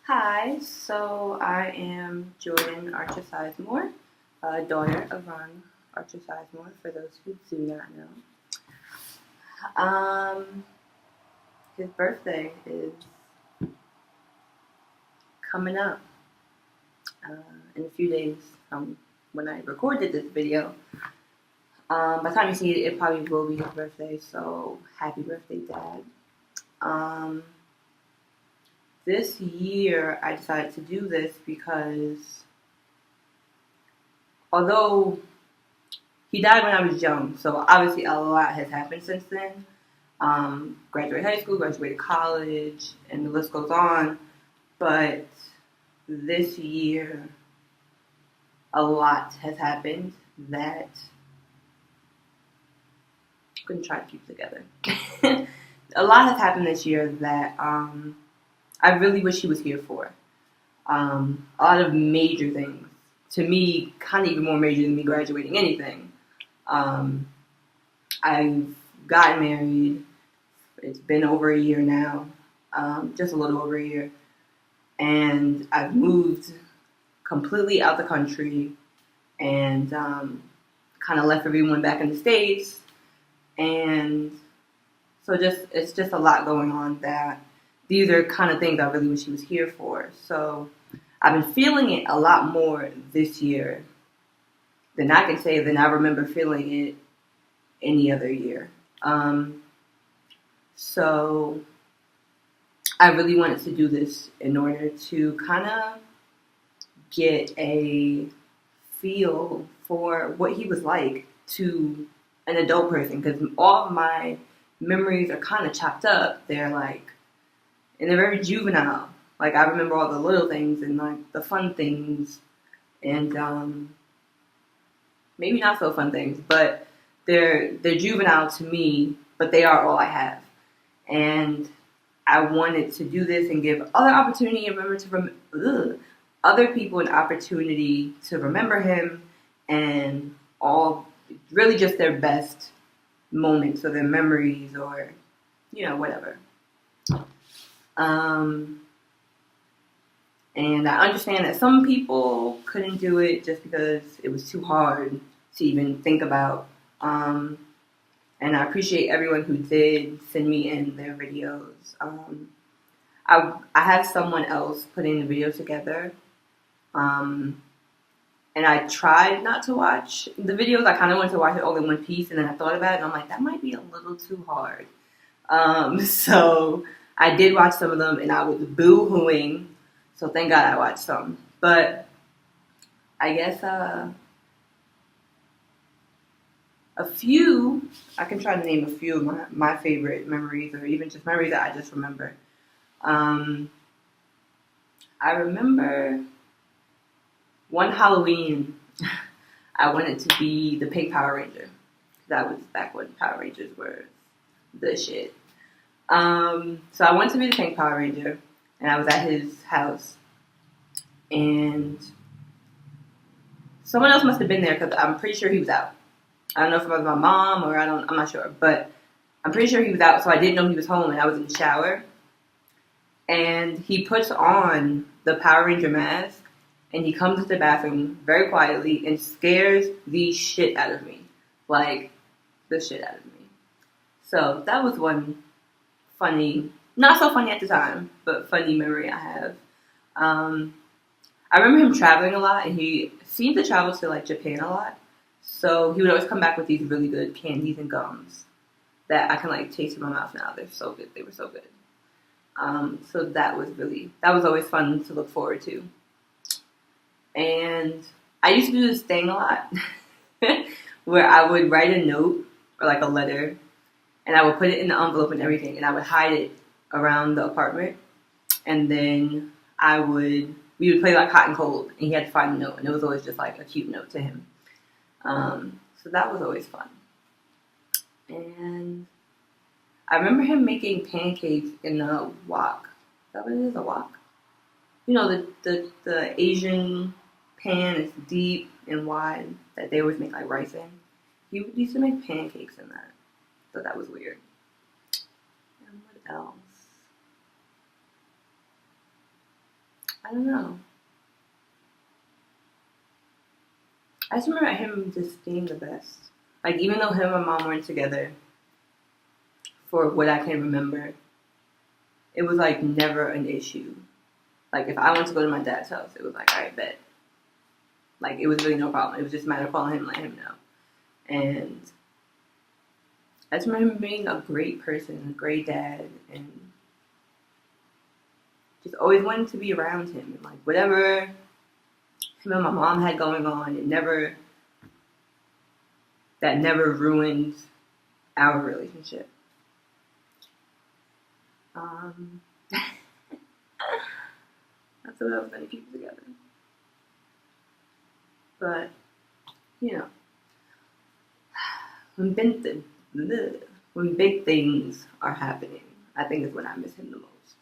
Hi, so I am Jordan Archer Sizemore, daughter of Ron Archer Sizemore, for those who do not know. His birthday is coming up in a few days from when I recorded this video. By the time you see it, it probably will be his birthday, so happy birthday, Dad. This year, I decided to do this because although he died when I was young, so obviously a lot has happened since then. Graduated high school, graduated college, and the list goes on. But this year, a lot has happened that I couldn't try to keep together. A lot has happened this year that I really wish he was here for. A lot of major things. To me, kind of even more major than me graduating anything. I've gotten married. It's been over a year now, just a little over a year. And I've moved completely out the country and kind of left everyone back in the States. And so it's just a lot going on that these are kind of things I really wish he was here for. So I've been feeling it a lot more this year than I can say than I remember feeling it any other year. So I really wanted to do this in order to kind of get a feel for what he was like to an adult person, because all of my memories are kind of chopped up. They're like, and they're very juvenile. Like, I remember all the little things and like the fun things and maybe not so fun things, but they're juvenile to me, but they are all I have. And I wanted to do this and give other people an opportunity to remember him and all really just their best moments or their memories or whatever. And I understand that some people couldn't do it just because it was too hard to even think about. And I appreciate everyone who did send me in their videos. I had someone else putting the video together. And I tried not to watch the videos. I kind of wanted to watch it all in one piece, and then I thought about it, and I'm like, that might be a little too hard. So I did watch some of them, and I was boo-hooing. So thank God I watched some. But I guess I can try to name a few of my favorite memories, or even just memories that I just remember. I remember one Halloween, I wanted to be the Pink Power Ranger. That was back when Power Rangers were the shit. So I wanted to be the Pink Power Ranger, and I was at his house, and someone else must have been there because I'm pretty sure he was out. I don't know if it was my mom or I'm not sure, but I'm pretty sure he was out, so I didn't know he was home, and I was in the shower, and he puts on the Power Ranger mask, and he comes into the bathroom very quietly and scares the shit out of me. Like, the shit out of me. So that was one funny, not so funny at the time, but funny memory I have. I remember him traveling a lot, and he seemed to travel to like Japan a lot. So he would always come back with these really good candies and gums that I can like taste in my mouth now. They're so good. They were so good. So that was always fun to look forward to. And I used to do this thing a lot where I would write a note or like a letter, and I would put it in the envelope and everything, and I would hide it around the apartment, and then we would play like hot and cold, and he had to find the note, and it was always just like a cute note to him. So that was always fun. And I remember him making pancakes in a wok. Is that what it is, a wok? You know, the Asian pan is deep and wide that they always make like rice in. He used to make pancakes in that. So that was weird. And what else? I don't know. I just remember him just being the best. Like, even though him and mom weren't together for what I can remember, it was like never an issue. Like, if I wanted to go to my dad's house, it was like, I bet. Like, it was really no problem. It was just a matter of calling him and letting him know. And I just remember him being a great person, a great dad, and just always wanted to be around him. And like, whatever him and my mom had going on, that never ruined our relationship. That's what I was going to keep together. But, you know, when big things are happening, I think is when I miss him the most.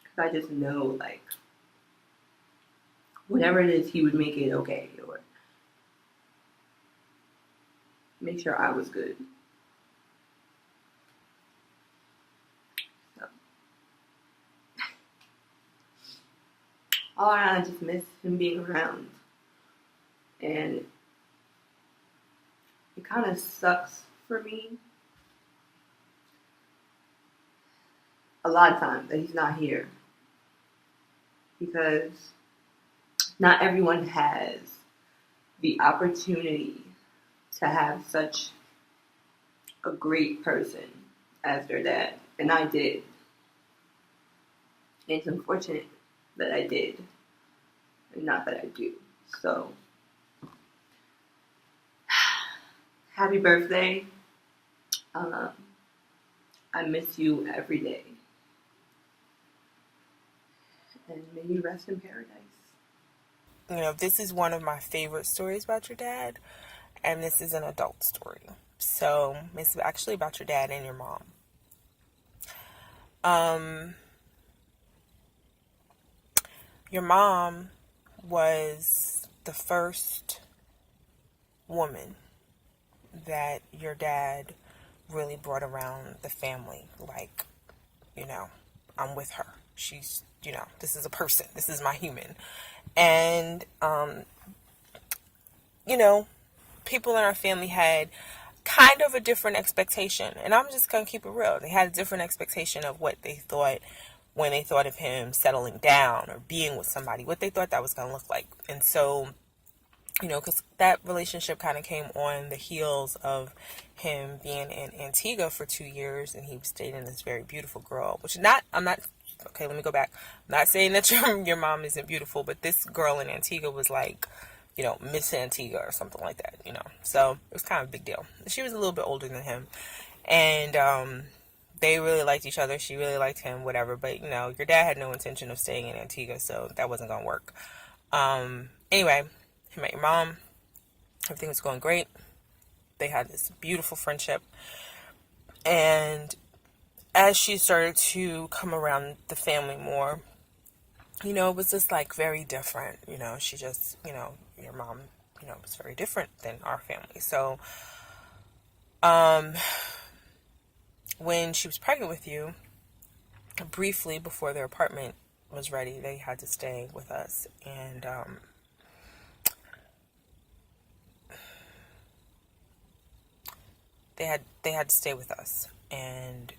Because I just know, like, whatever it is, he would make it okay, or make sure I was good. So, all around, I just miss him being around. And it kind of sucks for me a lot of times that he's not here. Because not everyone has the opportunity to have such a great person as their dad. And I did. And it's unfortunate that I did. And not that I do. So, happy birthday. I miss you every day. And may you rest in paradise. You know, this is one of my favorite stories about your dad, and this is an adult story. So, it's actually about your dad and your mom. Your mom was the first woman that your dad really brought around the family. Like, you know, I'm with her. She's, you know, this is a person. This is my human. And, you know, people in our family had kind of a different expectation. And I'm just going to keep it real. They had a different expectation of what they thought when they thought of him settling down or being with somebody, what they thought that was going to look like. And so, you know, because that relationship kind of came on the heels of him being in Antigua for 2 years, and he was dating this very beautiful girl, okay, let me go back. I'm not saying that your mom isn't beautiful, but this girl in Antigua was like, you know, Miss Antigua or something like that, you know. So it was kind of a big deal. She was a little bit older than him, and they really liked each other. She really liked him, whatever. But, you know, your dad had no intention of staying in Antigua, so that wasn't going to work. Anyway, he met your mom. Everything was going great. They had this beautiful friendship. And as she started to come around the family more, you know, it was just like very different. You know, she just, you know, your mom, you know, was very different than our family. So, when she was pregnant with you, briefly before their apartment was ready, they had to stay with us. And, they had to stay with us. And,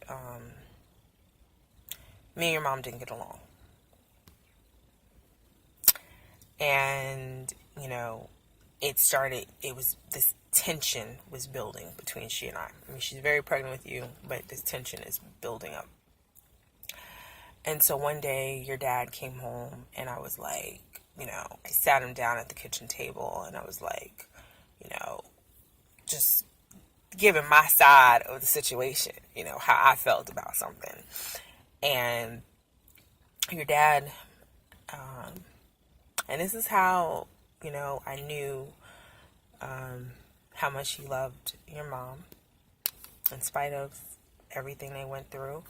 me and your mom didn't get along. And, you know, this tension was building between she and I. I mean, she's very pregnant with you, but this tension is building up. And so one day your dad came home, and I was like, you know, I sat him down at the kitchen table, and I was like, you know, just giving my side of the situation, you know, how I felt about something. And your dad, and this is how, you know, I knew how much he loved your mom, in spite of everything they went through.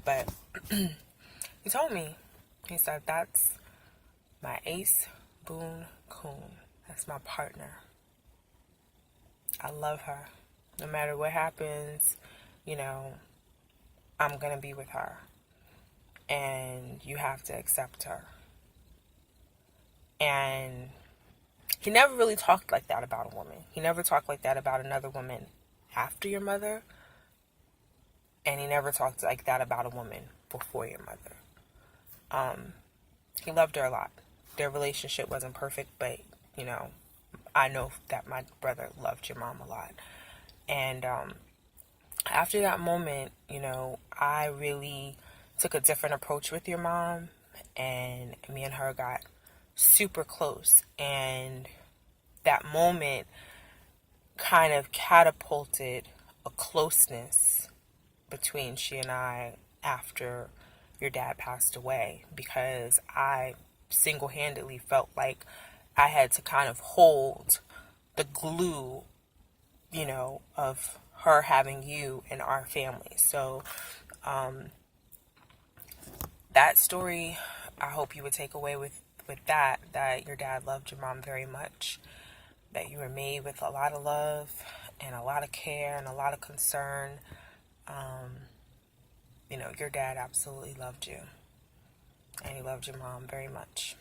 But he told me, he said, that's my ace Boone Coon. That's my partner. I love her. No matter what happens, you know, I'm going to be with her. and you have to accept her. And he never really talked like that about a woman. He never talked like that about another woman after your mother. And he never talked like that about a woman before your mother. He loved her a lot. Their relationship wasn't perfect, but, you know, I know that my brother loved your mom a lot. And after that moment, you know, I really took a different approach with your mom. And me and her got super close. And that moment kind of catapulted a closeness between she and I after your dad passed away, because I single-handedly felt like I had to kind of hold the glue, you know, of her having you in our family. So that story, I hope you would take away with that your dad loved your mom very much, that you were made with a lot of love and a lot of care and a lot of concern. You know, your dad absolutely loved you, and he loved your mom very much.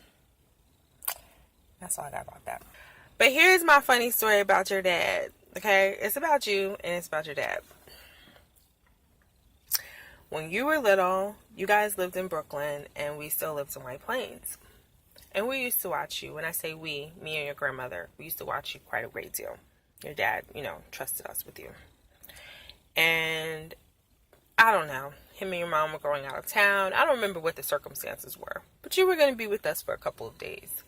That's all I got about that. But here's my funny story about your dad, okay? It's about you, and it's about your dad. When you were little, you guys lived in Brooklyn, and we still lived in White Plains. And we used to watch you. When I say we, me and your grandmother, we used to watch you quite a great deal. Your dad, you know, trusted us with you. And I don't know, him and your mom were going out of town. I don't remember what the circumstances were, but you were going to be with us for a couple of days.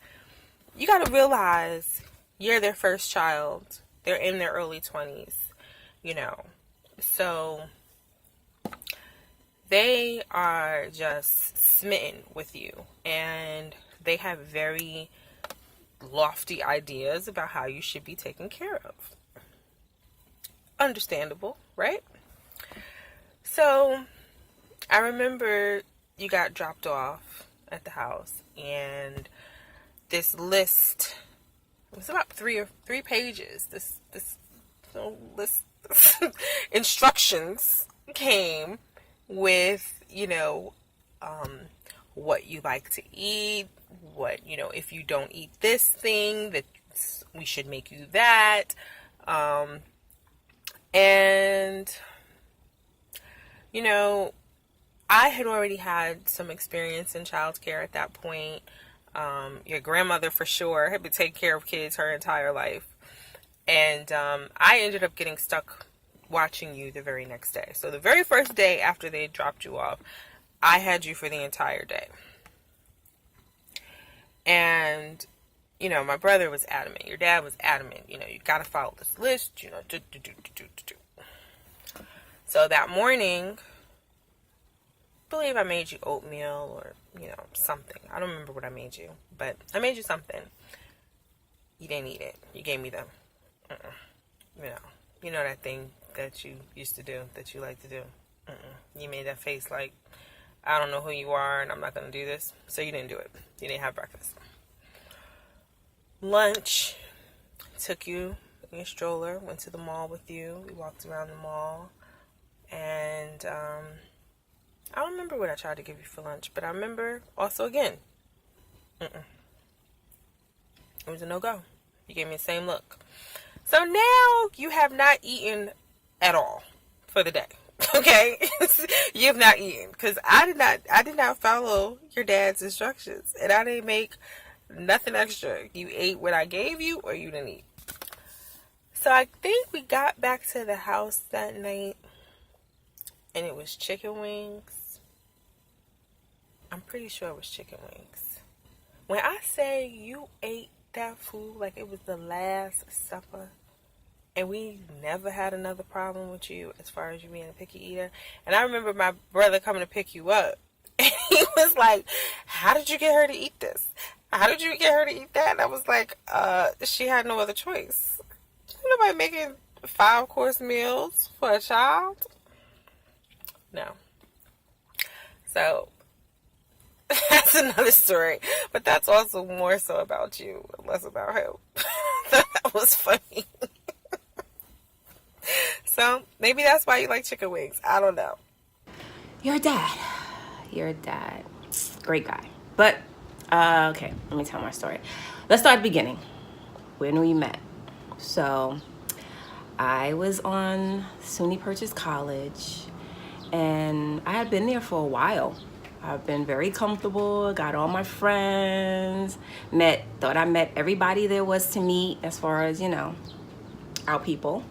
You got to realize you're their first child. They're in their early 20s, you know. So they are just smitten with you, and they have very lofty ideas about how you should be taken care of. Understandable, right? So I remember you got dropped off at the house, and this list, it was about three pages. This list instructions came with, you know, what you like to eat, what, you know, if you don't eat this thing, that we should make you that, and you know, I had already had some experience in childcare at that point. Your grandmother, for sure, had been taking care of kids her entire life. And I ended up getting stuck watching you the very next day. So the very first day after they dropped you off, I had you for the entire day. And, you know, my brother was adamant. Your dad was adamant. You know, you got to follow this list, you know, do. So that morning, I believe I made you oatmeal or, you know, something. I don't remember what I made you, but I made you something. You didn't eat it. You gave me the, you know that thing that you used to do, that you like to do. You made that face like, I don't know who you are and I'm not going to do this. So you didn't do it. You didn't have breakfast. Lunch, took you in your stroller, went to the mall with you. We walked around the mall. And I don't remember what I tried to give you for lunch, but I remember also again, it was a no-go. You gave me the same look. So now you have not eaten at all for the day. Okay? You have not eaten, because I did not follow your dad's instructions, and I didn't make nothing extra. You ate what I gave you, or you didn't eat. So I think we got back to the house that night, and it was chicken wings. I'm pretty sure it was chicken wings. When I say you ate that food like it was the last supper, and we never had another problem with you as far as you being a picky eater. And I remember my brother coming to pick you up, and he was like, how did you get her to eat this? How did you get her to eat that? And I was like, she had no other choice. Nobody making 5-course meals for a child. No. So that's another story, but that's also more so about you, less about him. That was funny. So maybe that's why you like chicken wings. I don't know. Your dad. your dad. Great guy. But, okay, let me tell my story. Let's start at the beginning, when we met. So, I was on SUNY Purchase College, and I had been there for a while. I've been very comfortable, got all my friends, thought I met everybody there was to meet as far as, our people.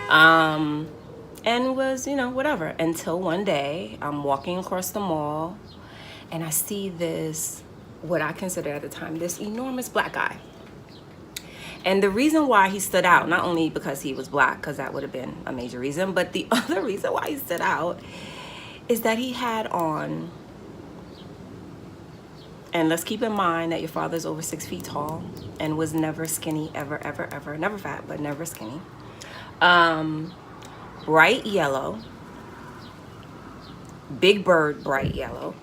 And was, whatever. Until one day, I'm walking across the mall, and I see this, what I considered at the time, this enormous black guy. And the reason why he stood out, not only because he was black, because that would have been a major reason, but the other reason why he stood out is that he had on, and let's keep in mind that your father's over 6 feet tall and was never skinny, ever, ever, ever, never fat, but never skinny. Bright yellow, Big Bird bright yellow,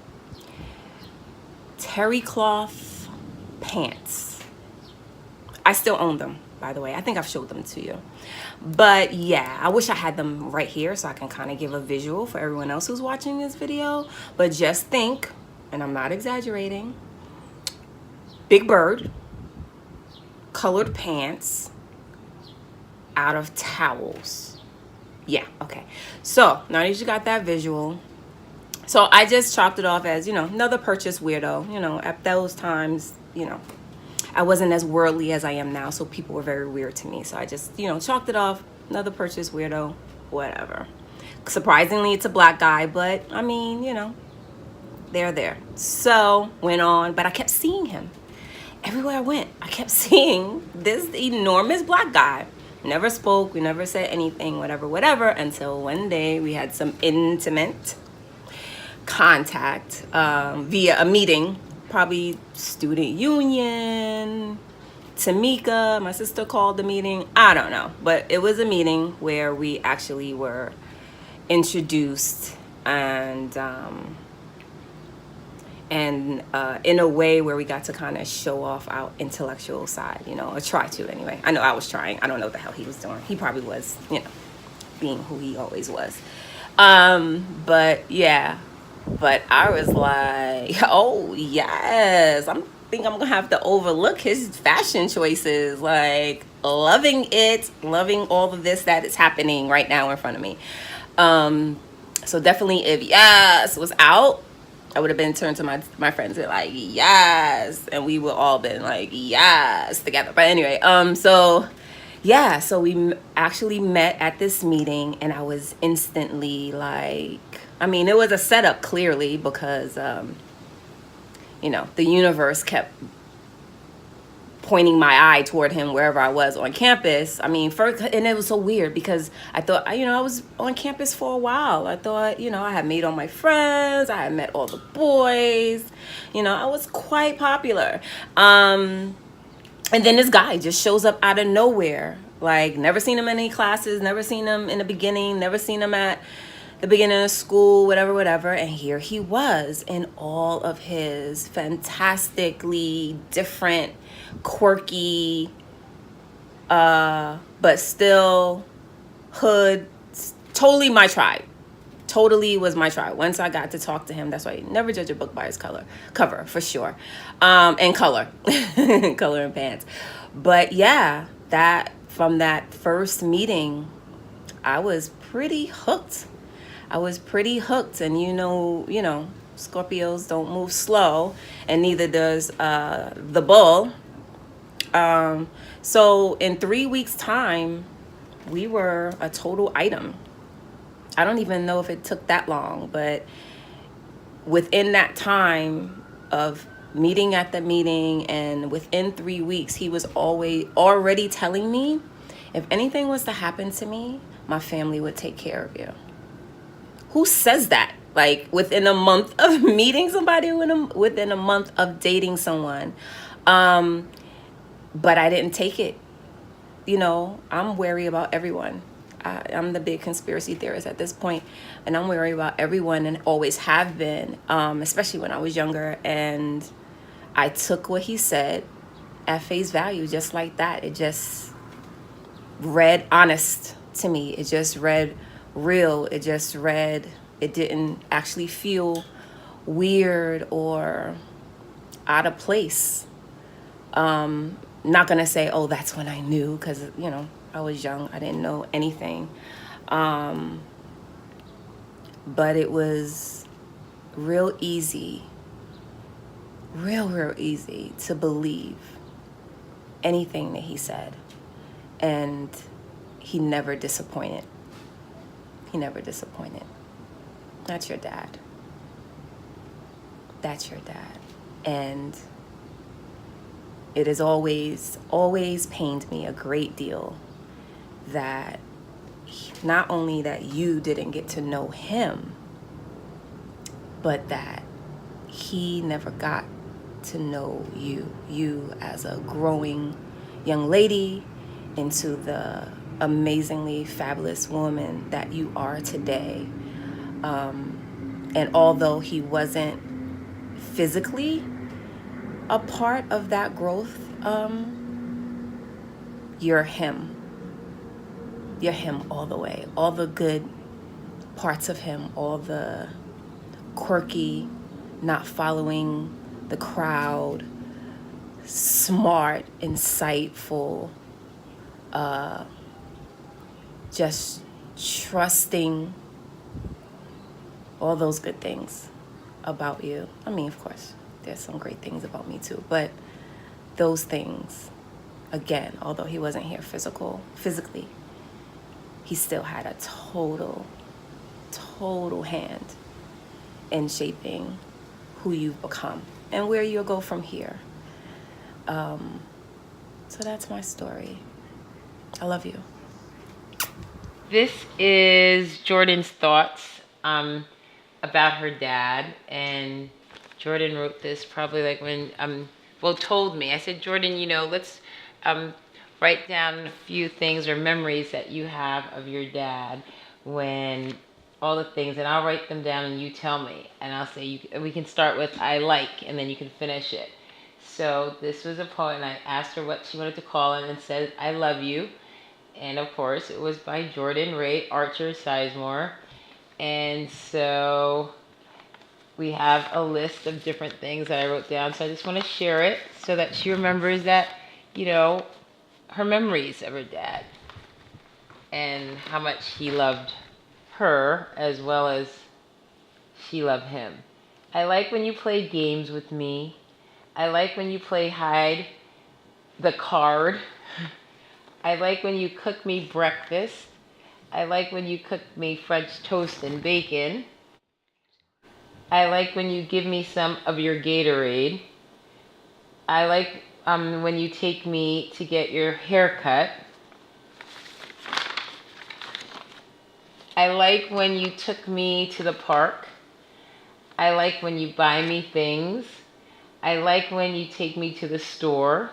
terry cloth pants. I still own them, by the way. I think I've showed them to you. But yeah, I wish I had them right here so I can kind of give a visual for everyone else who's watching this video. But just think, and I'm not exaggerating, Big Bird, colored pants out of towels. Yeah, okay. So now that you got that visual, so I just chopped it off as, another purchase weirdo. At those times, I wasn't as worldly as I am now, so people were very weird to me. So I just, chalked it off, another purchase weirdo, whatever. Surprisingly, it's a black guy, but I mean, they're there. So went on, but I kept seeing him. Everywhere I went, I kept seeing this enormous black guy. Never spoke, we never said anything, whatever, until one day we had some intimate contact via a meeting, probably student union. Tamika, my sister, called the meeting. I don't know, but it was a meeting where we actually were introduced and in a way where we got to kind of show off our intellectual side, or try to anyway. I know I was trying. I don't know what the hell he was doing. He probably was, being who he always was. But yeah. But I was like, oh, yes. think I'm going to have to overlook his fashion choices. Like, loving it. Loving all of this that is happening right now in front of me. So definitely if Yes was out, I would have been turned to my friends and like, yes. And we would all been like, yes, together. But anyway, so we actually met at this meeting, and I was instantly like, I mean, it was a setup clearly because, the universe kept pointing my eye toward him wherever I was on campus. I mean, and it was so weird because I thought, I was on campus for a while. I thought, I had made all my friends. I had met all the boys. I was quite popular. And then this guy just shows up out of nowhere. Like, never seen him in any classes, never seen him in the beginning, never seen him at the beginning of school, whatever. And here he was in all of his fantastically different, quirky, but still hood, totally my tribe. Totally was my tribe. Once I got to talk to him, that's why you never judge a book by its cover for sure. And color, color and pants. But yeah, from that first meeting, I was pretty hooked. And Scorpios don't move slow, and neither does the bull. So in 3 weeks' time, we were a total item. I don't even know if it took that long, but within that time of meeting at the meeting and within 3 weeks, he was already telling me, if anything was to happen to me, my family would take care of you. Who says that? Like, within a month of meeting somebody, within a month of dating someone. But I didn't take it. I'm wary about everyone. I'm the big conspiracy theorist at this point, and I'm worried about everyone and always have been, especially when I was younger. And I took what he said at face value, just like that. It just read honest to me. It just read real. It didn't actually feel weird or out of place. Not gonna say, oh, that's when I knew, because I was young, I didn't know anything. But it was real easy, real easy to believe anything that he said. And he never disappointed. He never disappointed. That's your dad. That's your dad. And it has always pained me a great deal that not only that you didn't get to know him, but that he never got to know you as a growing young lady into the amazingly fabulous woman that you are today. And although he wasn't physically a part of that growth, you're him. You're him all the way. All the good parts of him, all the quirky, not following the crowd, smart, insightful, just trusting, all those good things about you. I mean, of course, there's some great things about me too, but those things, again, although he wasn't here physically, he still had a total hand in shaping who you've become and where you'll go from here. So that's my story. I love you. This is Jordan's thoughts about her dad. And Jordan wrote this probably like when, told me. I said, Jordan, let's write down a few things or memories that you have of your dad, when all the things, and I'll write them down and you tell me. And I'll say, we can start with I like, and then you can finish it. So this was a poem, and I asked her what she wanted to call it, and said, I love you. And of course, it was by Jordan Ray Archer Sizemore. And so we have a list of different things that I wrote down. So I just want to share it so that she remembers that, her memories of her dad and how much he loved her as well as she loved him. I like when you play games with me. I like when you play hide the card. I like when you cook me breakfast. I like when you cook me French toast and bacon. I like when you give me some of your Gatorade. I like when you take me to get your hair cut. I like when you took me to the park. I like when you buy me things. I like when you take me to the store.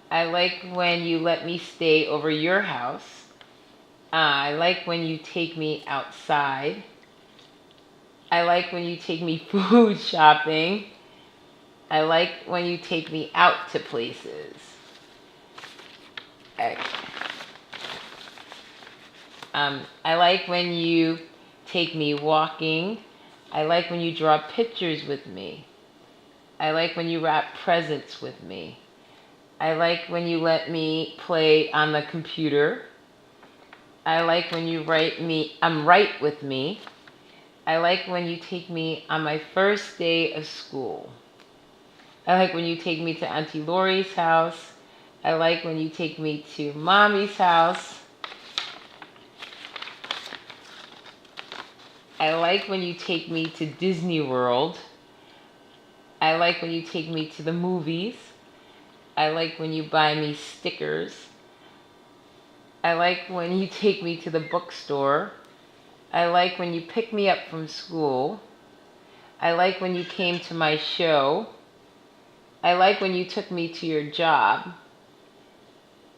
I like when you let me stay over your house. I like when you take me outside. I like when you take me food shopping. I like when you take me out to places. Okay. I like when you take me walking. I like when you draw pictures with me. I like when you wrap presents with me. I like when you let me play on the computer. I like when you write with me. I like when you take me on my first day of school. I like when you take me to Auntie Lori's house. I like when you take me to Mommy's house. I like when you take me to Disney World. I like when you take me to the movies. I like when you buy me stickers. I like when you take me to the bookstore. I like when you pick me up from school. I like when you came to my show. I like when you took me to your job.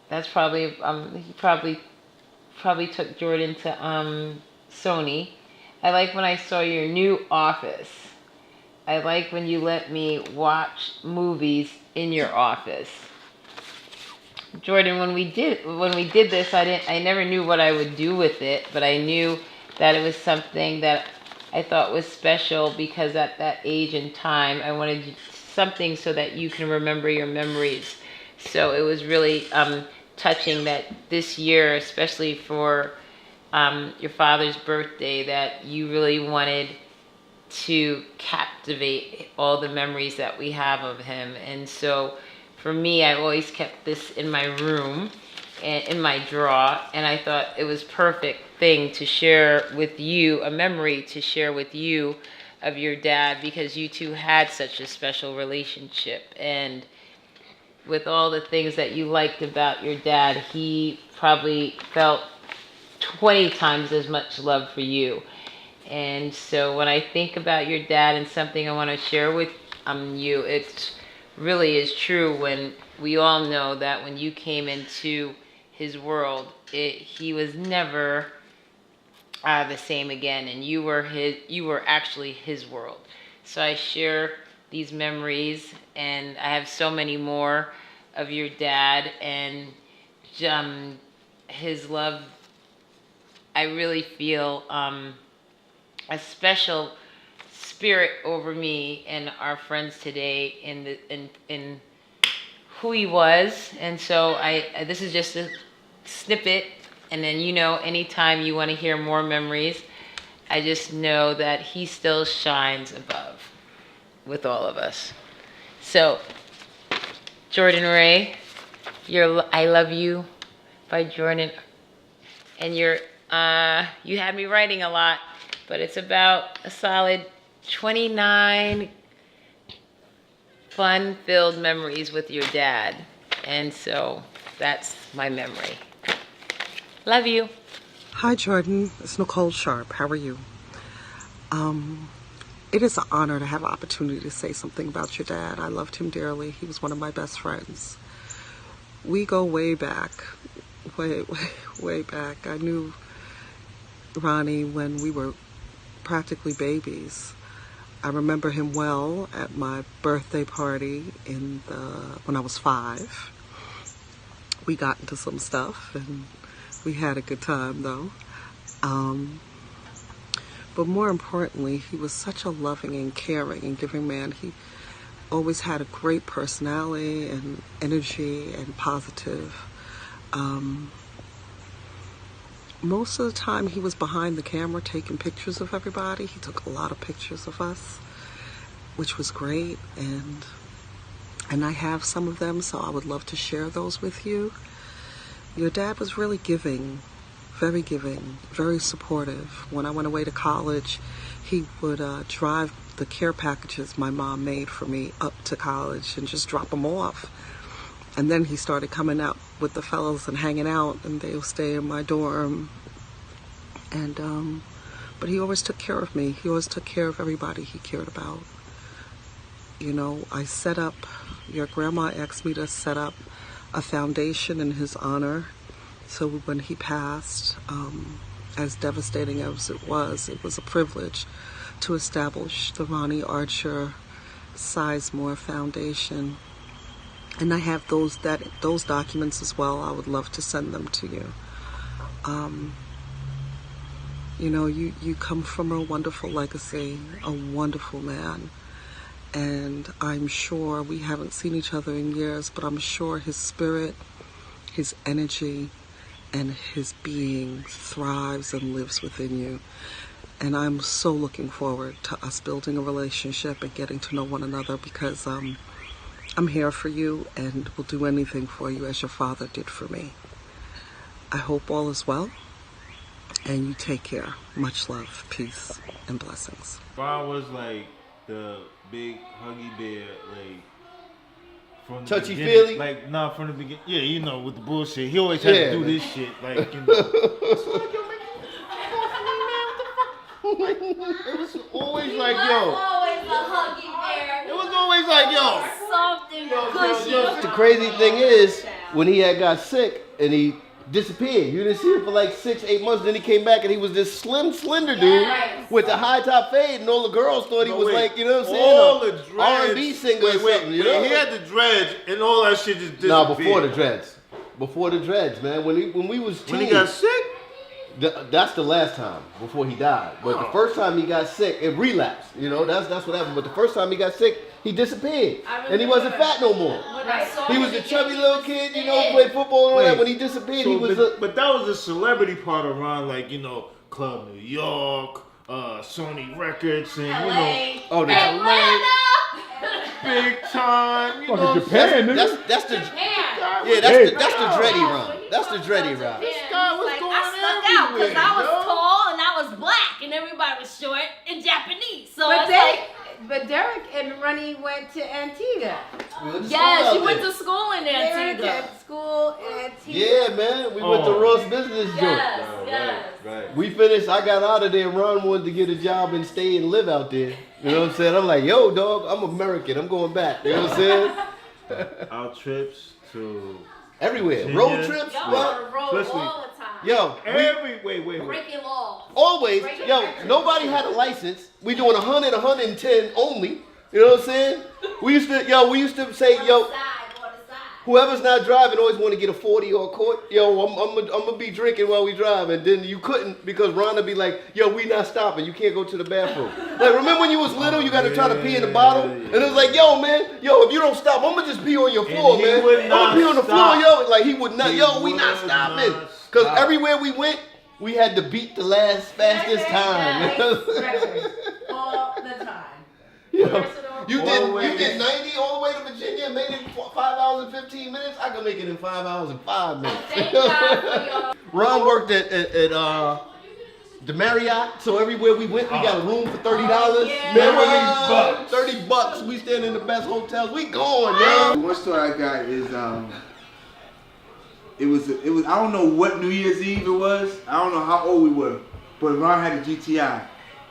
That's probably, he probably took Jordan to Sony. I like when I saw your new office. I like when you let me watch movies in your office. Jordan, when we did this, I never knew what I would do with it, but I knew that it was something that I thought was special because at that age and time, I wanted something so that you can remember your memories. So it was really touching that this year, especially for your father's birthday, that you really wanted to captivate all the memories that we have of him. And so for me, I always kept this in my room and in my drawer, and I thought it was perfect thing to share with you, a memory to share with you of your dad, because you two had such a special relationship. And with all the things that you liked about your dad, he probably felt 20 times as much love for you. And so when I think about your dad and something I want to share with you, it really is true when we all know that when you came into his world, he was never the same again, and you were actually his world. So I share these memories, and I have so many more of your dad and his love. I really feel a special spirit over me and our friends today in who he was. And so this is just a snippet, and then anytime you want to hear more memories, I just know that he still shines above with all of us. So Jordan Ray, I Love You by Jordan, and you had me writing a lot, but it's about a solid 29 fun-filled memories with your dad. And so that's my memory. Love you. Hi, Jordan. It's Nicole Sharp. How are you? It is an honor to have an opportunity to say something about your dad. I loved him dearly. He was one of my best friends. We go way back, way back. I knew Ronnie when we were practically babies. I remember him well at my birthday party when I was 5. We got into some stuff and we had a good time though. But more importantly, he was such a loving and caring and giving man. He always had a great personality and energy and positive. Most of the time he was behind the camera taking pictures of everybody. He took a lot of pictures of us, which was great, and I have some of them, so I would love to share those with you. Your dad was really giving, very supportive. When I went away to college, he would drive the care packages my mom made for me up to college and just drop them off. And then he started coming out with the fellows and hanging out, and they would stay in my dorm. And but he always took care of me. He always took care of everybody he cared about. I set up, your grandma asked me to set up a foundation in his honor. So when he passed, as devastating as it was a privilege to establish the Ronnie Archer Sizemore Foundation. And I have those documents as well. I would love to send them to you. You come from a wonderful legacy, a wonderful man. And I'm sure, we haven't seen each other in years, but I'm sure his spirit, his energy, and his being thrives and lives within you. And I'm so looking forward to us building a relationship and getting to know one another, because I'm here for you and will do anything for you as your father did for me. I hope all is well, and you take care. Much love, peace, and blessings. Ron was like the big huggy bear, like from the Touchy beginning. feely? Like, nah, from the beginning. Yeah, with the bullshit. He always had to do this shit. Like, It was always like, yo. Always a huggy bear. It was always like, yo. Something cushy. The crazy thing is, when he had got sick and he disappeared, you didn't see him for like 6-8 months. Then he came back and he was this slender dude with the high top fade, and all the girls thought he was like, you know what I'm saying, all the dreads, R&B singer or something. You know? He had the dreads and all that shit just disappeared. No, before the dreads, man. When he was teen. When he got sick. That's the last time before he died. But the first time he got sick, it relapsed. You know, that's what happened. But the first time he got sick, he disappeared, and he wasn't fat no more. He was a chubby little kid, you know, played football and all that. When he disappeared, So, he was. but that was the celebrity part around, like, you know, Club New York, Sony Records, and you know, Oh, LA, big time. You know, Japan, that's the that's the Dreddy run. That's the Dreddy run. This guy was Like, going I stuck out because everywhere, I was yo. tall and I was black and everybody was short and Japanese. So But it's they, like, but Derek and Ronnie went to Antigua. yes, you went to school in They went Antigua. to school in Antigua. Yeah, man, we went to Ross Business Joint. Yes, Oh, yes. right. We finished. I got out of there. Ron wanted to get a job and stay and live out there. You know what I'm saying? I'm like, yo, dog, I'm American. I'm going back. You know what I'm saying? Our trips to Everywhere. Virginia. Road trips. Y'all What? on the road Especially- all the time. Yo, wait. Breaking laws. always. Yo, nobody had a license. We doing 100, 110 only. You know what I'm saying? We used to say, yo, Go on the side. whoever's not driving always want to get a 40 or a quart. Yo, I'm gonna be drinking while we drive, and then you couldn't because Ron would be like, yo, we not stopping. You can't go to the bathroom. Like, remember when you was little, you got to try to pee in the bottle, and it was like, yo, man, yo, if you don't stop, I'm gonna just pee on your floor, he man. would I'm not gonna pee on the stop. floor, yo. Like he would not, He yo, we would not stopping, not because stop. everywhere we went, we had to beat the last fastest time. All the time. Yo, you Always. did 90 all the way to Virginia, made it 5 hours and 15 minutes. I could make it in 5 hours and 5 minutes. Thank God for y'all. Ron worked at the Marriott, so everywhere we went, we got a room for $30. yeah. Man, $30. We staying in the best hotels. We going, yo. One story I got is it was I don't know what New Year's Eve it was. I don't know how old we were, but Ron had a GTI,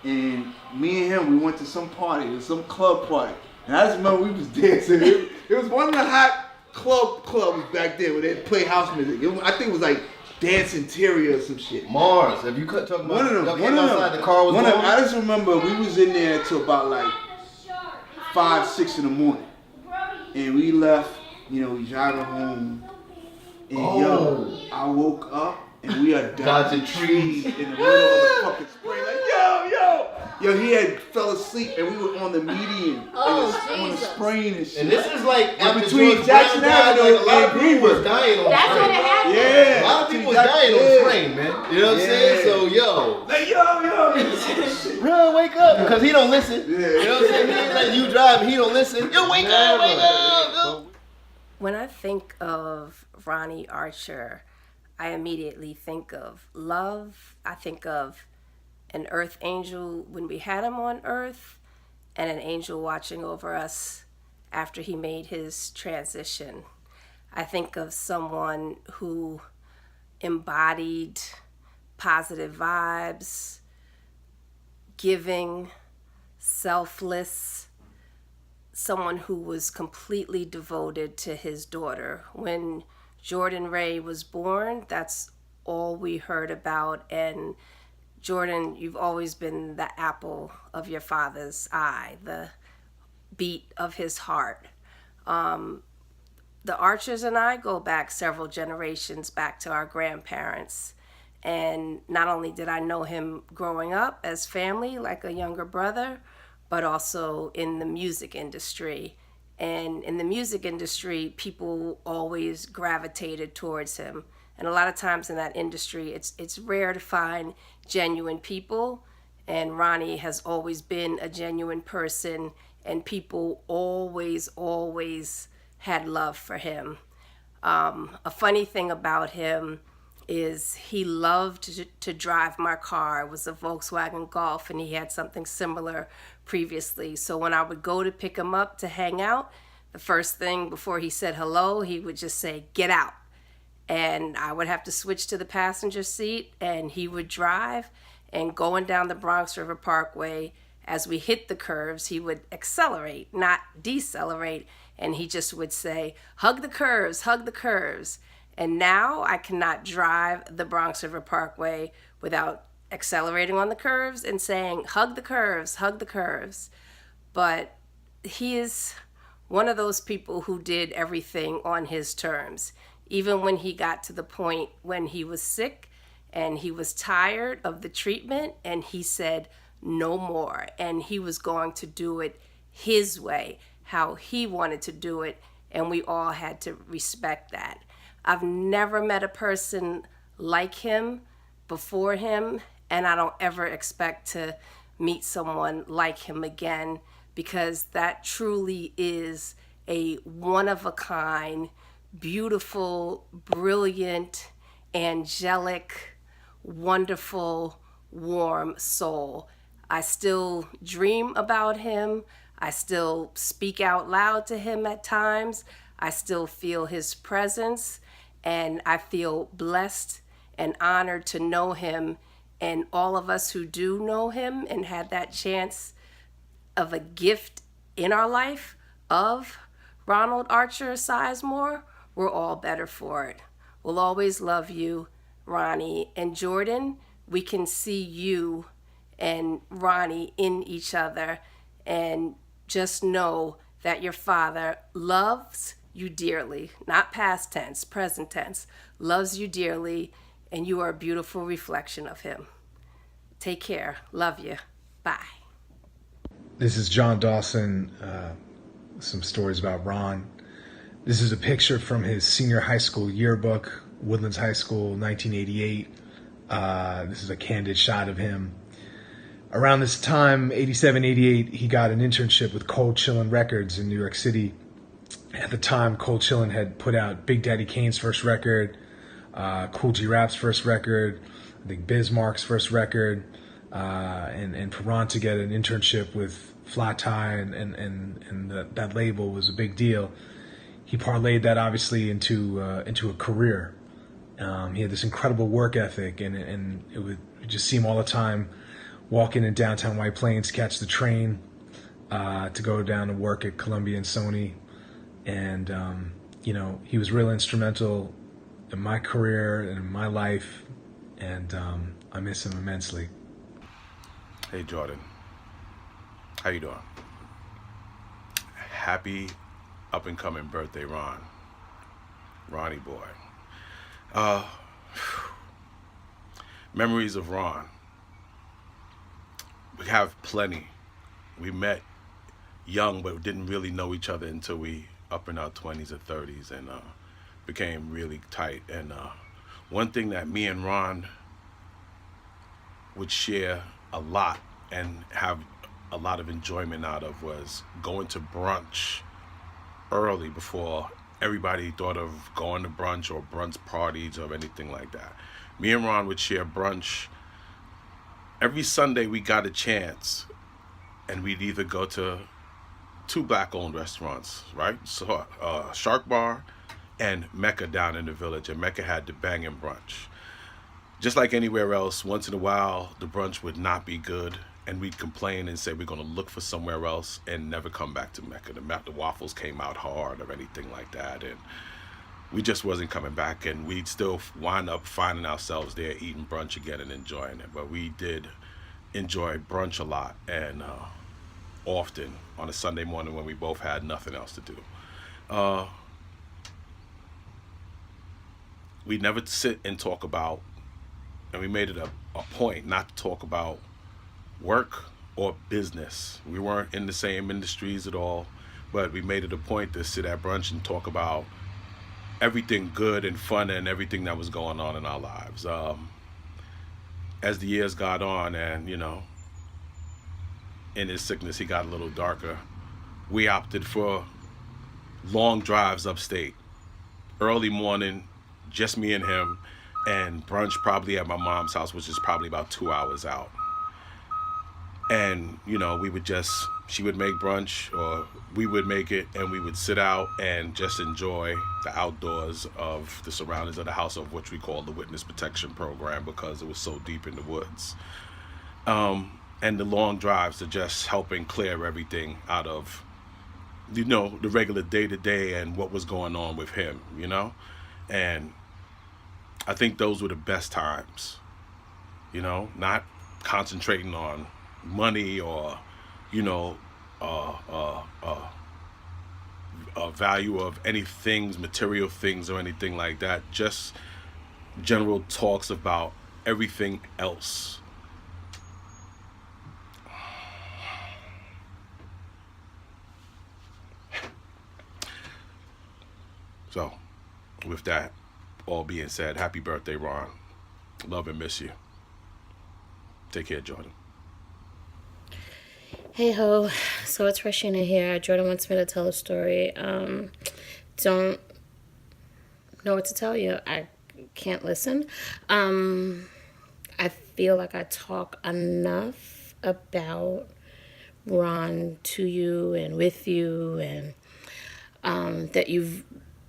and me and him we went to some party, it was some club party, and I just remember we was dancing. It was one of the hot clubs back then where they play house music. I think it was like Dance Interior or some shit. Mars, if you could talk about One of them. y'all came outside, the car was One of them. going. I just remember we was in there till about like 5, 6 in the morning, and we left. You know, we driving home, and yo, I woke up and we are dodging trees in the middle of the fucking spring. Like yo, he had fell asleep, and we were on the median Oh, on the Jesus. spring and shit. And this is like And after between George Jackson Brown died, Avenue like, a lot of and people was Greenwood. dying on That's spring. what it happened. Yeah, A lot of people was Jackson- dying on yeah. spring, man. You know what I'm saying? So, yo. Like yo. Bro, wake up. Because he don't listen. Yeah. You know what I'm saying? He ain't letting you drive and he don't listen. Yo, wake up, wake up. When I think of Ronnie Archer, I immediately think of love. I think of an earth angel when we had him on earth, and an angel watching over us after he made his transition. I think of someone who embodied positive vibes, giving, selfless, someone who was completely devoted to his daughter. When Jordan Ray was born, that's all we heard about. And Jordan, you've always been the apple of your father's eye, the beat of his heart. The Archers and I go back several generations back to our grandparents. And not only did I know him growing up as family, like a younger brother, but also in the music industry. And in the music industry, people always gravitated towards him. And a lot of times in that industry, it's rare to find genuine people. And Ronnie has always been a genuine person, and people always had love for him. A funny thing about him is he loved to drive my car. It was a Volkswagen Golf, and he had something similar previously. So when I would go to pick him up to hang out, the first thing before he said hello, he would just say, "Get out." And I would have to switch to the passenger seat, and he would drive. And going down the Bronx River Parkway, as we hit the curves, he would accelerate, not decelerate. And he just would say, "Hug the curves, hug the curves." And now I cannot drive the Bronx River Parkway without accelerating on the curves and saying, "Hug the curves, hug the curves." But he is one of those people who did everything on his terms. Even when he got to the point when he was sick and he was tired of the treatment, and he said no more, and he was going to do it his way, how he wanted to do it, and we all had to respect that. I've never met a person like him before him, and I don't ever expect to meet someone like him again, because that truly is a one-of-a-kind, beautiful, brilliant, angelic, wonderful, warm soul. I still dream about him. I still speak out loud to him at times. I still feel his presence, and I feel blessed and honored to know him. And all of us who do know him and had that chance of a gift in our life of Ronald Archer Sizemore, we're all better for it. We'll always love you, Ronnie. And Jordan, we can see you and Ronnie in each other, and just know that your father loves you dearly, not past tense, present tense, loves you dearly, and you are a beautiful reflection of him. Take care. Love you. Bye. This is John Dawson. Some stories about Ron. This is a picture from his senior high school yearbook, Woodlands High School, 1988. This is a candid shot of him. Around this time, 87, 88, he got an internship with Cold Chillin' Records in New York City. At the time, Cold Chillin' had put out Big Daddy Kane's first record, Kool G Rap's first record, I think Bismarck's first record, and for Ron to get an internship with Flat Tie and that label was a big deal. He parlayed that obviously into a career. He had this incredible work ethic, and it would just see him all the time walking in downtown White Plains, catch the train to go down to work at Columbia and Sony. And, he was really instrumental in my career and in my life, and I miss him immensely. Hey, Jordan. How you doing? Happy up-and-coming birthday, Ron. Ronnie boy. Memories of Ron. We have plenty. We met young, but didn't really know each other until we up in our 20s or 30s, and became really tight. And one thing that me and Ron would share a lot and have a lot of enjoyment out of was going to brunch early before everybody thought of going to brunch or brunch parties or anything like that. Me and Ron would share brunch. Every Sunday we got a chance, and we'd either go to two black-owned restaurants, right? So Shark Bar and Mecca down in the village, and Mecca had the banging brunch. Just like anywhere else, once in a while the brunch would not be good, and we'd complain and say we're going to look for somewhere else and never come back to Mecca. The waffles came out hard or anything like that, and we just wasn't coming back, and we'd still wind up finding ourselves there eating brunch again and enjoying it. But we did enjoy brunch a lot, and often on a Sunday morning when we both had nothing else to do. We never sit and talk about, and we made it a point not to talk about work or business. We weren't in the same industries at all, but we made it a point to sit at brunch and talk about everything good and fun and everything that was going on in our lives. As the years got on, and in his sickness he got a little darker, we opted for long drives upstate, early morning, just me and him, and brunch probably at my mom's house, which is probably about 2 hours out. And we would she would make brunch, or we would make it, and we would sit out and just enjoy the outdoors of the surroundings of the house, of which we call the Witness Protection Program, because it was so deep in the woods. And the long drives are just helping clear everything out of the regular day-to-day and what was going on with him, and I think those were the best times, not concentrating on money or a value of any things, material things or anything like that. Just general talks about everything else. So, with that all being said, happy birthday, Ron. Love and miss you. Take care, Jordan. Hey ho, so it's Rashina here. Jordan wants me to tell a story. Don't know what to tell you. I can't listen. I feel like I talk enough about Ron to you and with you, and that you've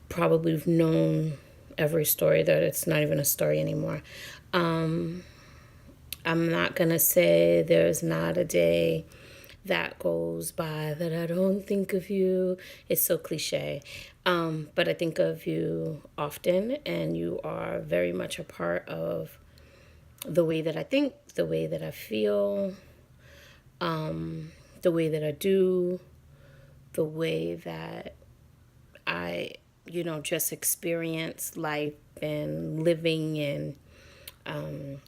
probably known every story, that it's not even a story anymore. I'm not going to say there's not a day that goes by that I don't think of you. It's so cliche. But I think of you often, and you are very much a part of the way that I think, the way that I feel, the way that I do, the way that I, just experience life and living and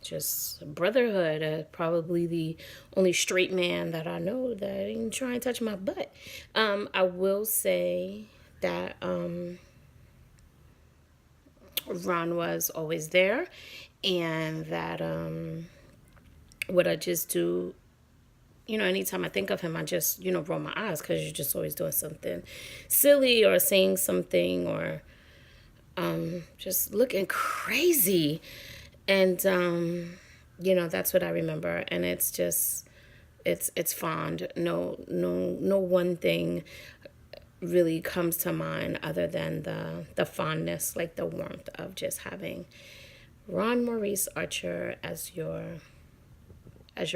just brotherhood. Probably the only straight man that I know that ain't trying to touch my butt. I will say that Ron was always there, and that what I just do, anytime I think of him, I just, roll my eyes, because you're just always doing something silly or saying something or just looking crazy. And, that's what I remember. And it's just, it's fond. No one thing really comes to mind other than the fondness, like the warmth of just having Ron Maurice Archer as your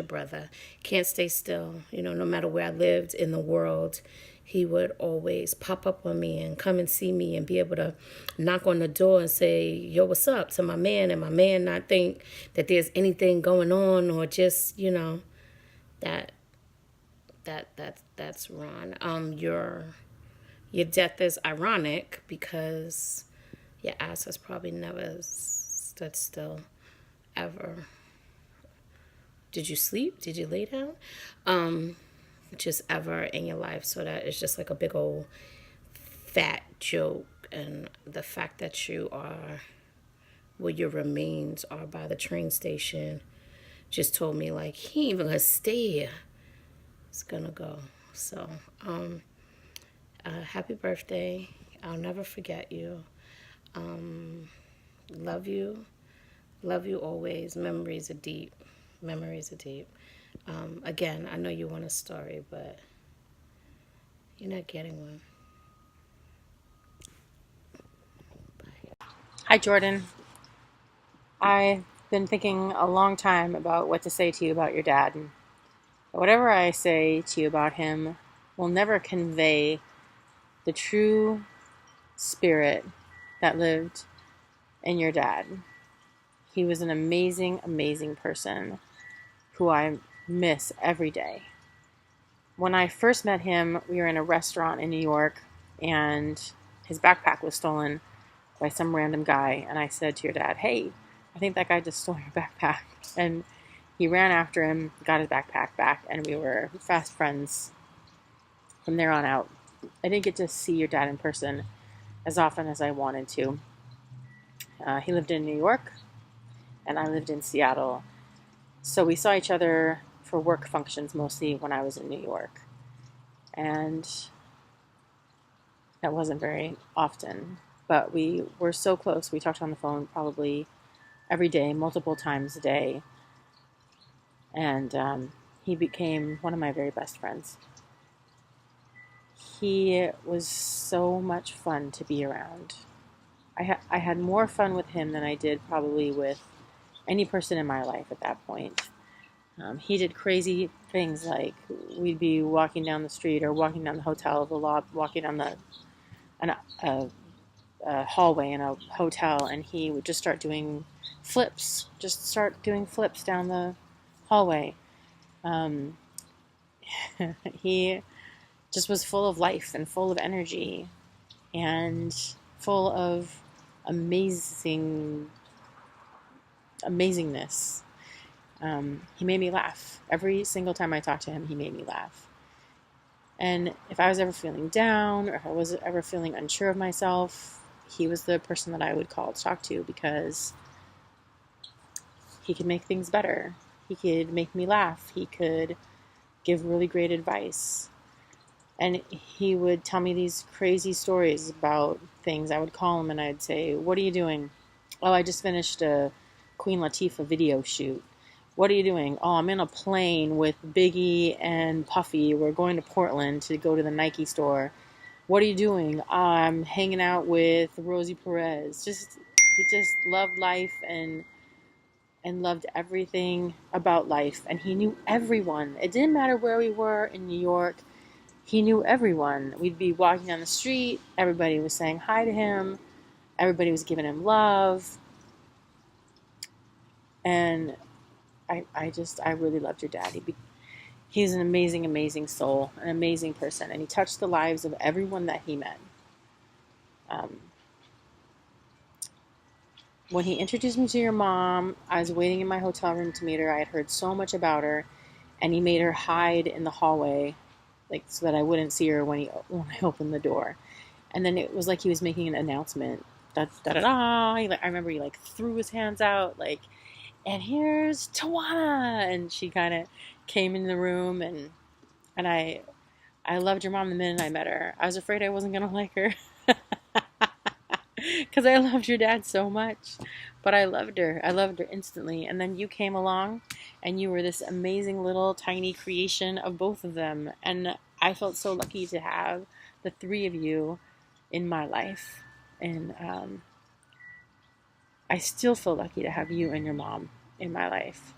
brother. Can't stay still. No matter where I lived in the world, he would always pop up on me and come and see me and be able to knock on the door and say, yo, what's up, to my man, and my man not think that there's anything going on, or just, that's Ron. Your death is ironic because your ass has probably never stood still ever. Did you sleep? Did you lay down? Just ever in your life. So that is just like a big old fat joke. And the fact that you are, well, your remains are by the train station, just told me, like, he ain't even gonna stay here. It's gonna go. So, happy birthday. I'll never forget you. Love you. Love you always. Memories are deep. Again, I know you want a story, but you're not getting one. Bye. Hi, Jordan. I've been thinking a long time about what to say to you about your dad. And whatever I say to you about him will never convey the true spirit that lived in your dad. He was an amazing, amazing person who I miss every day. When I first met him, we were in a restaurant in New York, and his backpack was stolen by some random guy. And I said to your dad, hey, I think that guy just stole your backpack. And he ran after him, got his backpack back, and we were fast friends from there on out. I didn't get to see your dad in person as often as I wanted to. He lived in New York, and I lived in Seattle. So we saw each other for work functions mostly when I was in New York. And that wasn't very often, but we were so close. We talked on the phone probably every day, multiple times a day. And he became one of my very best friends. He was so much fun to be around. I had more fun with him than I did probably with any person in my life at that point. He did crazy things, like we'd be walking down the street or walking down the hotel, walking down a hallway in a hotel, and he would just start doing flips down the hallway. He just was full of life and full of energy and full of amazing amazingness. He made me laugh. Every single time I talked to him, he made me laugh. And if I was ever feeling down, or if I was ever feeling unsure of myself, he was the person that I would call to talk to, because he could make things better. He could make me laugh. He could give really great advice. And he would tell me these crazy stories about things. I would call him and I'd say, "What are you doing?" "Oh, I just finished a Queen Latifah video shoot." "What are you doing?" "Oh, I'm in a plane with Biggie and Puffy. We're going to Portland to go to the Nike store." "What are you doing?" "I'm hanging out with Rosie Perez." He just loved life and loved everything about life. And he knew everyone. It didn't matter where we were in New York. He knew everyone. We'd be walking down the street. Everybody was saying hi to him. Everybody was giving him love. And I really loved your dad. He's an amazing, amazing soul, an amazing person. And he touched the lives of everyone that he met. When he introduced me to your mom, I was waiting in my hotel room to meet her. I had heard so much about her. And he made her hide in the hallway, like, so that I wouldn't see her when I opened the door. And then it was like he was making an announcement. Da da da da. I remember he threw his hands out, "And here's Tawana," and she kind of came in the room, and I loved your mom the minute I met her. I was afraid I wasn't gonna like her, because I loved your dad so much, but I loved her. I loved her instantly. And then you came along, and you were this amazing little tiny creation of both of them, and I felt so lucky to have the three of you in my life, and I still feel lucky to have you and your mom in my life.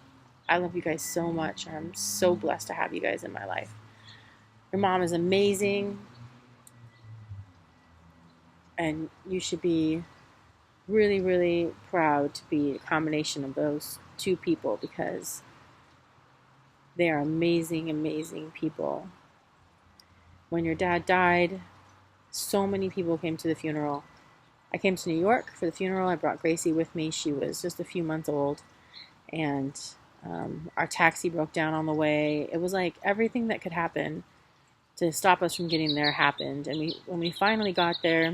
I love you guys so much. I'm so blessed to have you guys in my life. Your mom is amazing. And you should be really, really proud to be a combination of those two people, because they are amazing, amazing people. When your dad died, so many people came to the funeral. I came to New York for the funeral. I brought Gracie with me. She was just a few months old. And our taxi broke down on the way. It was like everything that could happen to stop us from getting there happened. And when we finally got there,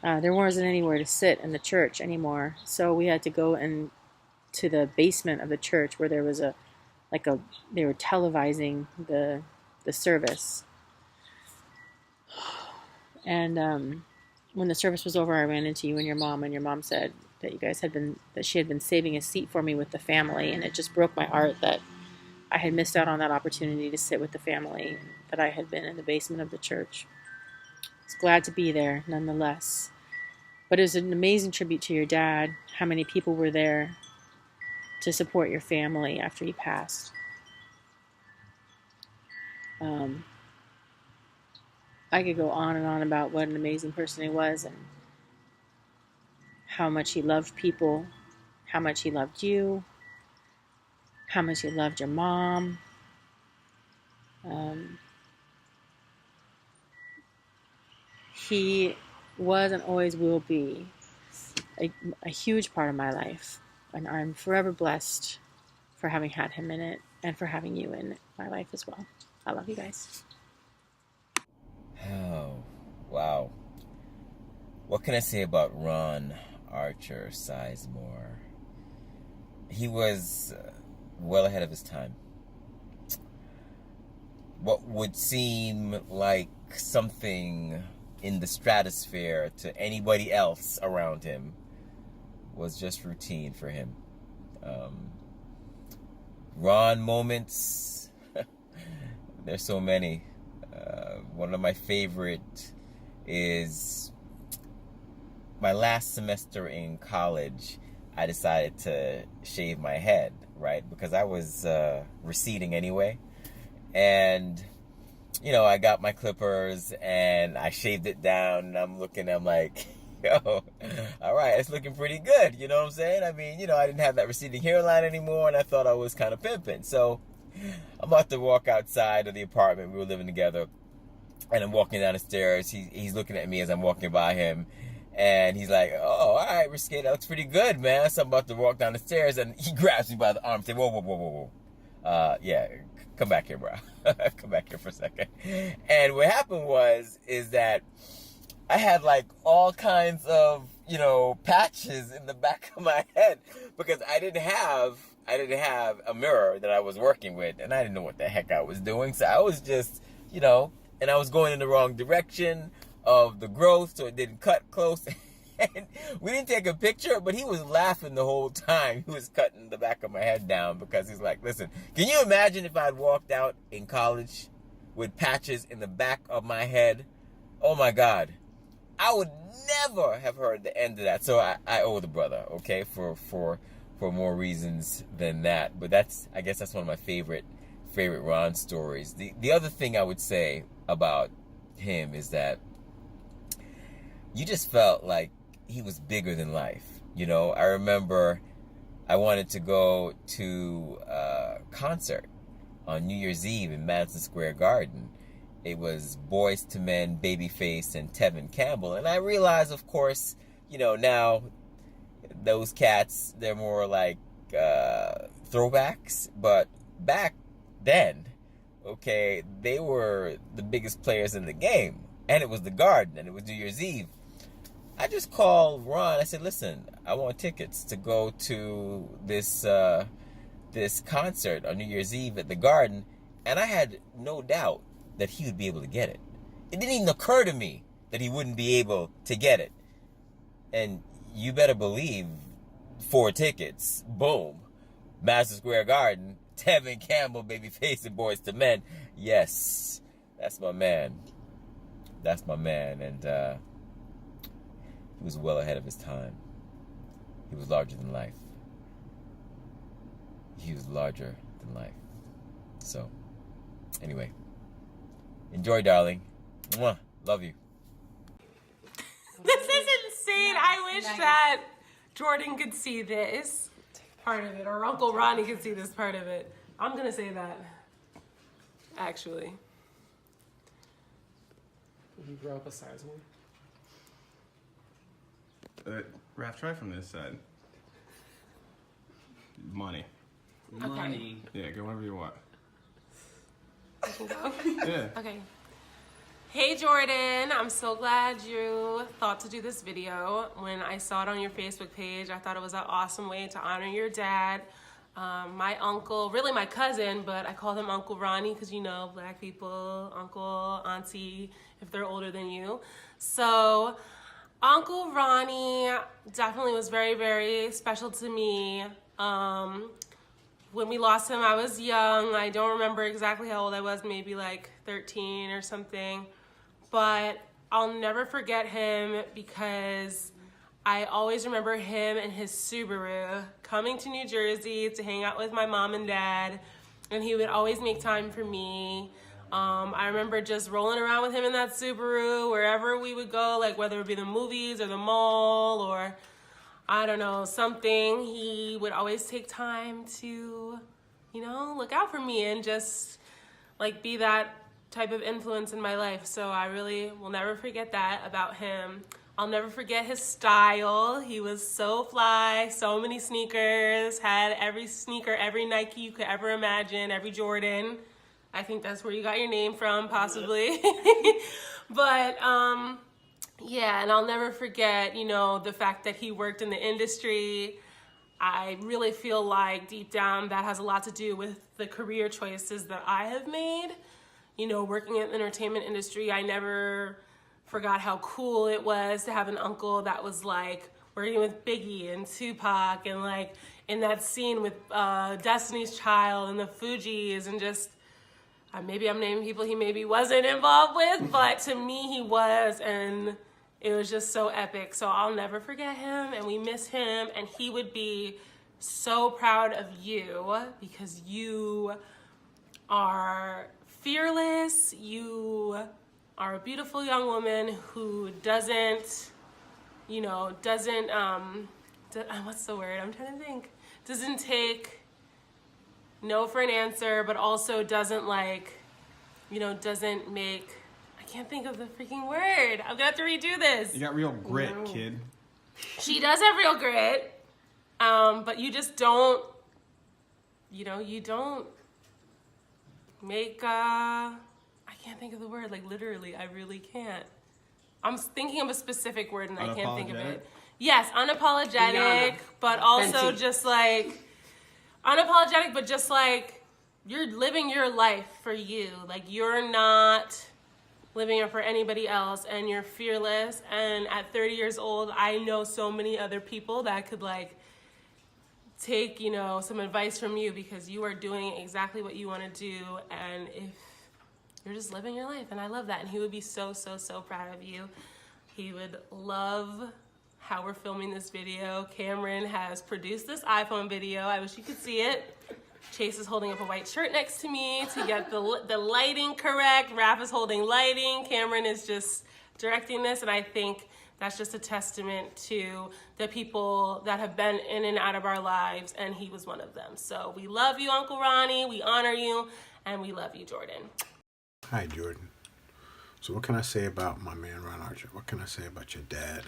there wasn't anywhere to sit in the church anymore. So we had to go to the basement of the church, where there was they were televising the service. And when the service was over, I ran into you and your mom said that she had been saving a seat for me with the family, and it just broke my heart that I had missed out on that opportunity to sit with the family, that I had been in the basement of the church. I was glad to be there, nonetheless. But it was an amazing tribute to your dad, how many people were there to support your family after he passed. I could go on and on about what an amazing person he was, and how much he loved people, how much he loved you, how much he loved your mom. He was and always will be a huge part of my life, and I'm forever blessed for having had him in it, and for having you in my life as well. I love you guys. Oh, wow. What can I say about Ron Archer Sizemore? He was well ahead of his time. What would seem like something in the stratosphere to anybody else around him was just routine for him. Ron moments, there's so many. One of my favorite is my last semester in college. I decided to shave my head, right? Because I was receding anyway. And, you know, I got my clippers and I shaved it down, and I'm like, yo, all right, it's looking pretty good. You know what I'm saying? I mean, you know, I didn't have that receding hairline anymore, and I thought I was kind of pimping. So I'm about to walk outside of the apartment. We were living together, and I'm walking down the stairs. He's looking at me as I'm walking by him, And he's like, oh, all right, Risque, that looks pretty good, man. So I'm about to walk down the stairs, and he grabs me by the arm and says, whoa. Yeah, come back here, bro. Come back here for a second. And what happened is that I had like all kinds of, patches in the back of my head because I didn't have a mirror that I was working with, and I didn't know what the heck I was doing. So I was just, and I was going in the wrong direction of the growth, so it didn't cut close. And we didn't take a picture, but he was laughing the whole time. He was cutting the back of my head down because he's like, listen, can you imagine if I'd walked out in college with patches in the back of my head? Oh my God. I would never have heard the end of that. So I owe the brother, okay, for more reasons than that. But I guess that's one of my favorite Ron stories. The other thing I would say about him is that you just felt like he was bigger than life. I remember I wanted to go to a concert on New Year's Eve in Madison Square Garden. It was Boyz II Men, Babyface, and Tevin Campbell. And I realized, of course, now those cats, they're more like throwbacks. But back then, okay, they were the biggest players in the game. And it was the Garden, and it was New Year's Eve. I just called Ron. I said, listen, I want tickets to go to this concert on New Year's Eve at the Garden. And I had no doubt that he would be able to get it. It didn't even occur to me that he wouldn't be able to get it. And you better believe 4 tickets, boom, Madison Square Garden, Tevin Campbell, Babyface, and Boyz II Men. Yes, that's my man. That's my man. And he was well ahead of his time. He was larger than life. He was larger than life. So, anyway. Enjoy, darling. Mwah. Love you. This is insane. I wish that Jordan could see this part of it, or Uncle Ronnie could see this part of it. I'm going to say that, actually. You grow up a size one? Raph, try from this side. Money. Money. Yeah, go wherever you want. I can go? Yeah. Okay. Hey Jordan, I'm so glad you thought to do this video. When I saw it on your Facebook page, I thought it was an awesome way to honor your dad. My uncle, really my cousin, but I call him Uncle Ronnie because black people, uncle, auntie, if they're older than you. So Uncle Ronnie definitely was very, very special to me. When we lost him, I was young. I don't remember exactly how old I was, maybe like 13 or something. But I'll never forget him because I always remember him and his Subaru coming to New Jersey to hang out with my mom and dad. And he would always make time for me. I remember just rolling around with him in that Subaru wherever we would go, like whether it be the movies or the mall or I don't know, something. He would always take time to, look out for me and just like be that type of influence in my life. So I really will never forget that about him. I'll never forget his style. He was so fly, so many sneakers, had every sneaker, every Nike you could ever imagine, every Jordan. I think that's where you got your name from, possibly. But, yeah, and I'll never forget, the fact that he worked in the industry. I really feel like deep down that has a lot to do with the career choices that I have made. Working in the entertainment industry, I never forgot how cool it was to have an uncle that was like working with Biggie and Tupac and like in that scene with Destiny's Child and the Fugees and just maybe I'm naming people he maybe wasn't involved with, but to me he was, and it was just so epic. So I'll never forget him, and we miss him, and he would be so proud of you because you are fearless. You are a beautiful young woman who doesn't, what's the word? I'm trying to think. Doesn't take no for an answer, but also doesn't doesn't make, I can't think of the freaking word. I'm gonna have to redo this. You got real grit, kid. She does have real grit, but you just don't, you don't make, I can't think of the word, like literally, I really can't. I'm thinking of a specific word and I can't think of it. Yes, unapologetic, but also just like, unapologetic, but just like, you're living your life for you. Like, you're not living it for anybody else, and you're fearless. And at 30 years old, I know so many other people that could like take, some advice from you, because you are doing exactly what you want to do. And if you're just living your life, and I love that. And he would be so, so, so proud of you. He would love how we're filming this video. Cameron has produced this iPhone video. I wish you could see it. Chase is holding up a white shirt next to me to get the lighting correct. Raph is holding lighting. Cameron is just directing this, and I think that's just a testament to the people that have been in and out of our lives, and he was one of them. So we love you, Uncle Ronnie. We honor you, and we love you, Jordan. Hi, Jordan. So what can I say about my man, Ron Archer? What can I say about your dad?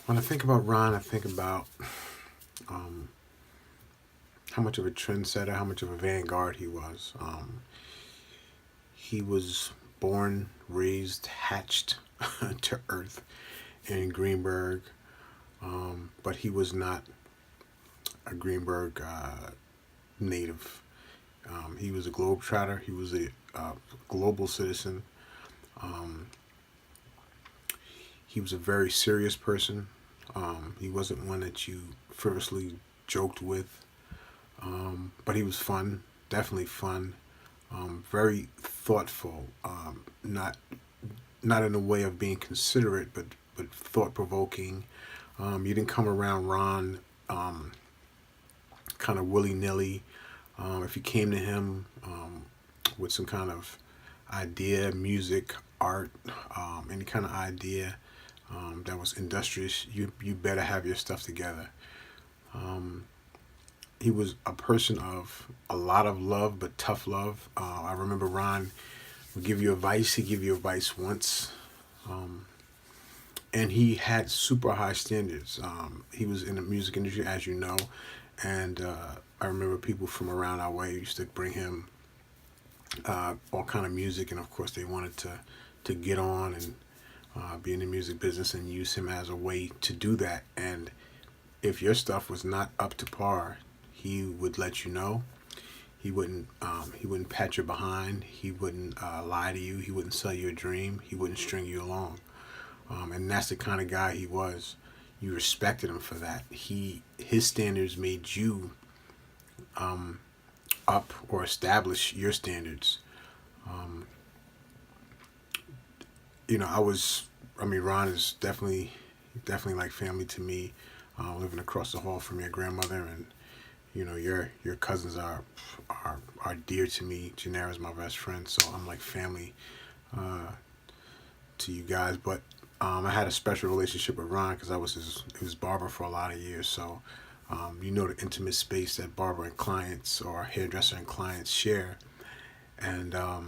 When I think about Ron, I think about how much of a trendsetter, how much of a vanguard he was. He was born, raised, hatched to earth in Greenberg, but he was not a Greenberg native. He was a globetrotter. He was a global citizen. He was a very serious person. He wasn't one that you frivolously joked with. But he was fun, definitely fun, very thoughtful, not in a way of being considerate, but thought-provoking. You didn't come around Ron kind of willy-nilly. If you came to him with some kind of idea, music, art, any kind of idea that was industrious, you better have your stuff together. He was a person of a lot of love, but tough love. I remember Ron would give you advice. He'd give you advice once. And he had super high standards. He was in the music industry, as you know. And I remember people from around our way used to bring him all kind of music. And, of course, they wanted to get on and be in the music business and use him as a way to do that. And if your stuff was not up to par, he would let you know. He wouldn't pat your behind. He wouldn't lie to you. He wouldn't sell you a dream. He wouldn't string you along. And that's the kind of guy he was. You respected him for that. His standards made you up or establish your standards. Ron is definitely like family to me. Living across the hall from your grandmother, and your cousins are dear to me. Janera's my best friend, so I'm like family to you guys. But I had a special relationship with Ron because I was his barber for a lot of years. So the intimate space that barber and clients or hairdresser and clients share. And I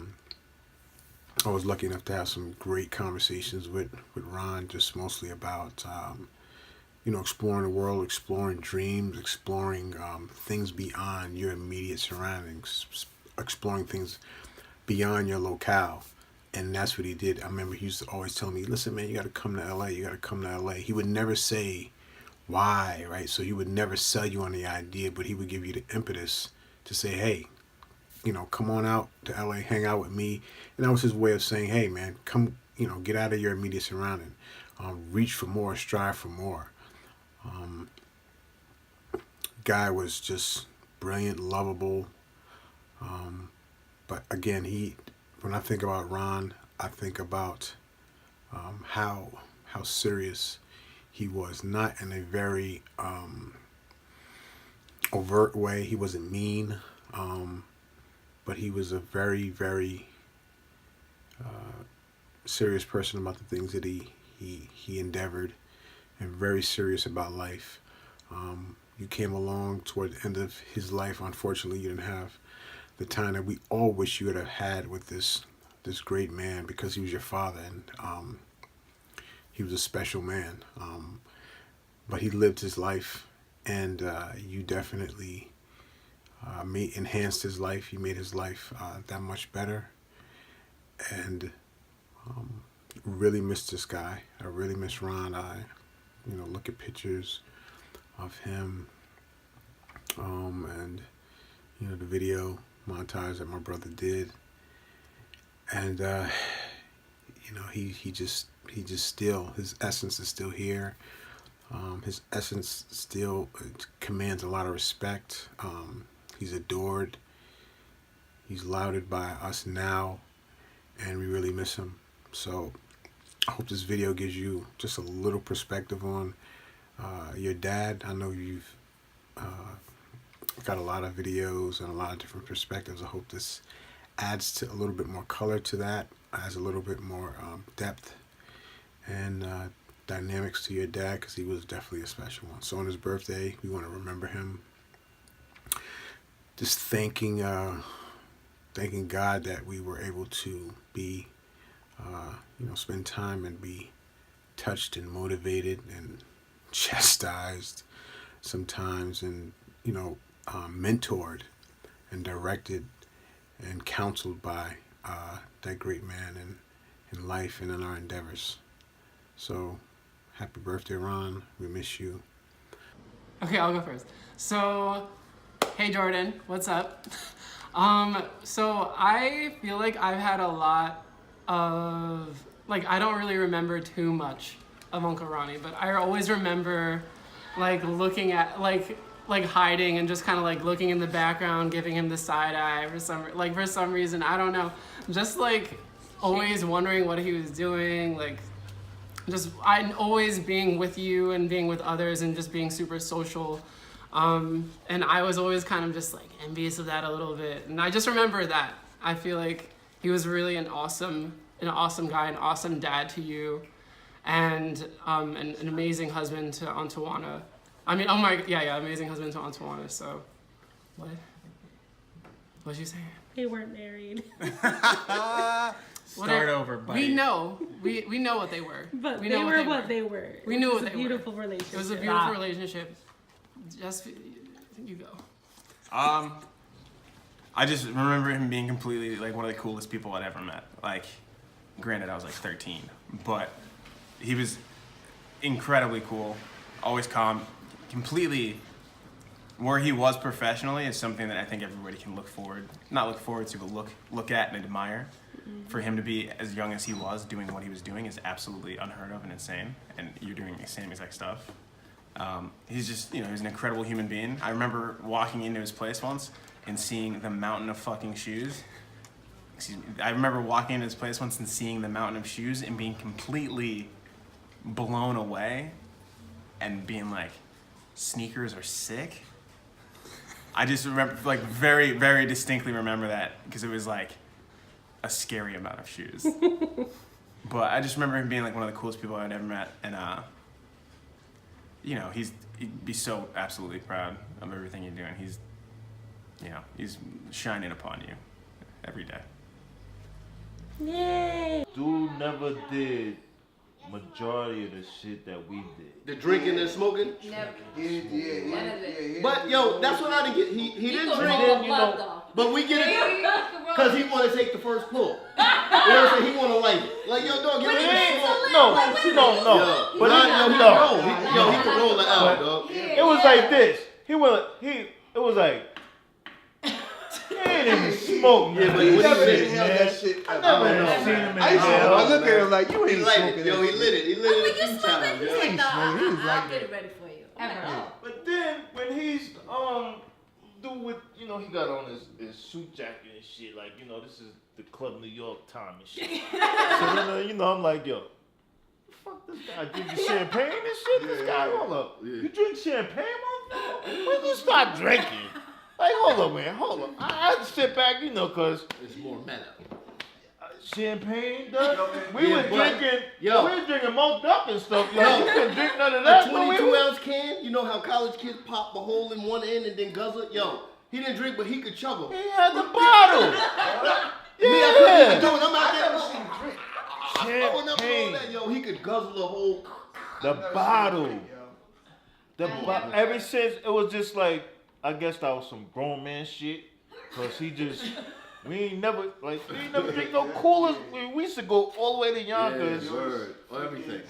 was lucky enough to have some great conversations with Ron, just mostly about exploring the world, exploring dreams, exploring things beyond your immediate surroundings, exploring things beyond your locale. And that's what he did. I remember he used to always tell me, listen, man, you got to come to LA. You got to come to LA. He would never say why, right? So he would never sell you on the idea, but he would give you the impetus to say, hey, come on out to LA, hang out with me. And that was his way of saying, hey, man, come, get out of your immediate surrounding. Reach for more, strive for more. Guy was just brilliant, lovable. But again, when I think about Ron, I think about how serious he was. Not in a very overt way. He wasn't mean, but he was a very, very serious person about the things that he endeavored, and very serious about life. You came along toward the end of his life. Unfortunately, you didn't have the time that we all wish you would have had with this this great man because he was your father, and he was a special man. But he lived his life, and you definitely enhanced his life. You made his life that much better, and really miss this guy. I really miss Ron. I look at pictures of him, and the video montage that my brother did, and he just still, his essence is still here. His essence still commands a lot of respect. He's adored. He's lauded by us now, and we really miss him. So I hope this video gives you just a little perspective on your dad. I know you've got a lot of videos and a lot of different perspectives. I hope this adds to a little bit more color to that, adds a little bit more depth and dynamics to your dad, because he was definitely a special one. So on his birthday, we want to remember him. Just thanking God that we were able to be, spend time and be touched and motivated and chastised sometimes, and mentored and directed and counseled by that great man in life and in our endeavors. So happy birthday, Ron. We miss you. Okay, I'll go first. So, hey Jordan, what's up? So I feel like I've had a lot of, I don't really remember too much of Uncle Ronnie, but I always remember looking at, hiding and just kind of looking in the background, giving him the side eye for some reason, I don't know. Just always wondering what he was doing, I'm always being with you and being with others and just being super social. And I was always kind of just envious of that a little bit. And I just remember that. I feel like he was really an awesome guy, an awesome dad to you, and an amazing husband to Antoine. Amazing husband to Antoine. So, what? What'd you say? They weren't married. Start over, buddy. We know what they were. But we know what they were. We knew what they were. It was a beautiful relationship. It was a beautiful relationship. Just, you go. I just remember him being completely one of the coolest people I'd ever met. Granted, I was 13, but he was incredibly cool, always calm, completely. Where he was professionally is something that I think everybody can look forward to, but look at and admire. Mm-hmm. For him to be as young as he was, doing what he was doing, is absolutely unheard of and insane. And you're doing the same exact stuff. He's just, he's an incredible human being. I remember walking into his place once and seeing the mountain of fucking shoes. I remember walking into his place once and seeing the mountain of shoes and being completely blown away and being like, sneakers are sick. I just remember, very, very distinctly remember that, because it was a scary amount of shoes. But I just remember him being one of the coolest people I'd ever met, and he'd be so absolutely proud of everything you're doing. He's shining upon you every day. Yay! Dude never did majority of the shit that we did. The drinking and smoking? Yeah. But yo, that's what I didn't get. He didn't drink, but we get it because he want to take the first pull. You know what I'm saying? He want to light it. Yo, dog, get ready. No. But he can roll it out, dog. It was like this. It was like. He ain't even smoke. Yeah, but he didn't have that shit. I never seen him in I look at him like, you ain't smoking. Yo, he lit it. He lit it a few times. He's like, nah, I'll get it ready for you. But then when he's do with he got on his suit jacket and shit, this is the Club New York time and shit. So then I'm like, yo, fuck this guy drinking champagne and shit. This guy, hold up, you drink champagne, motherfucker? When you start drinking? Hold up, man, hold up. I had to sit back, cause it's more mellow. Champagne, we were drinking malt up and stuff. You couldn't drink none of that. A 22-ounce can. You know how college kids pop a hole in one end and then guzzle it? Yo, he didn't drink, but he could chuggle. He had the bottle. Me, I couldn't even do it. I'm out there. Champagne. Yo, he could guzzle a whole. The bottle. Ever since it was just like, I guess that was some grown man shit. Cause we ain't never drink no coolers. We used to go all the way to Yonkers. Everything.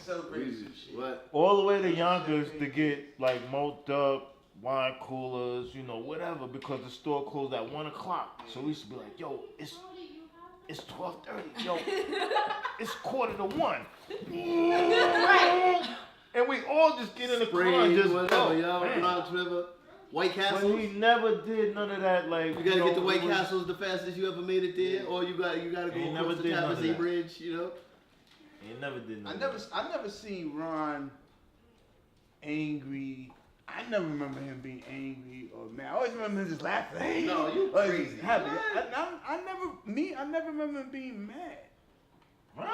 What? All the way to Yonkers to get like malt up wine coolers, whatever, because the store closed at 1 o'clock. So we used to be like, yo, it's 12:30. Yo, it's 1:45. And we all just get in the car and just whatever, go. y'all. White Castles. But he never did none of that. Like you gotta get the White Castles the fastest you ever made it there, or you gotta go across the Tappan Bridge. He never did. I never seen Ron angry. I never remember him being angry or mad. I always remember him just laughing. Hey, no, you crazy. Happy. I never remember him being mad. Ron?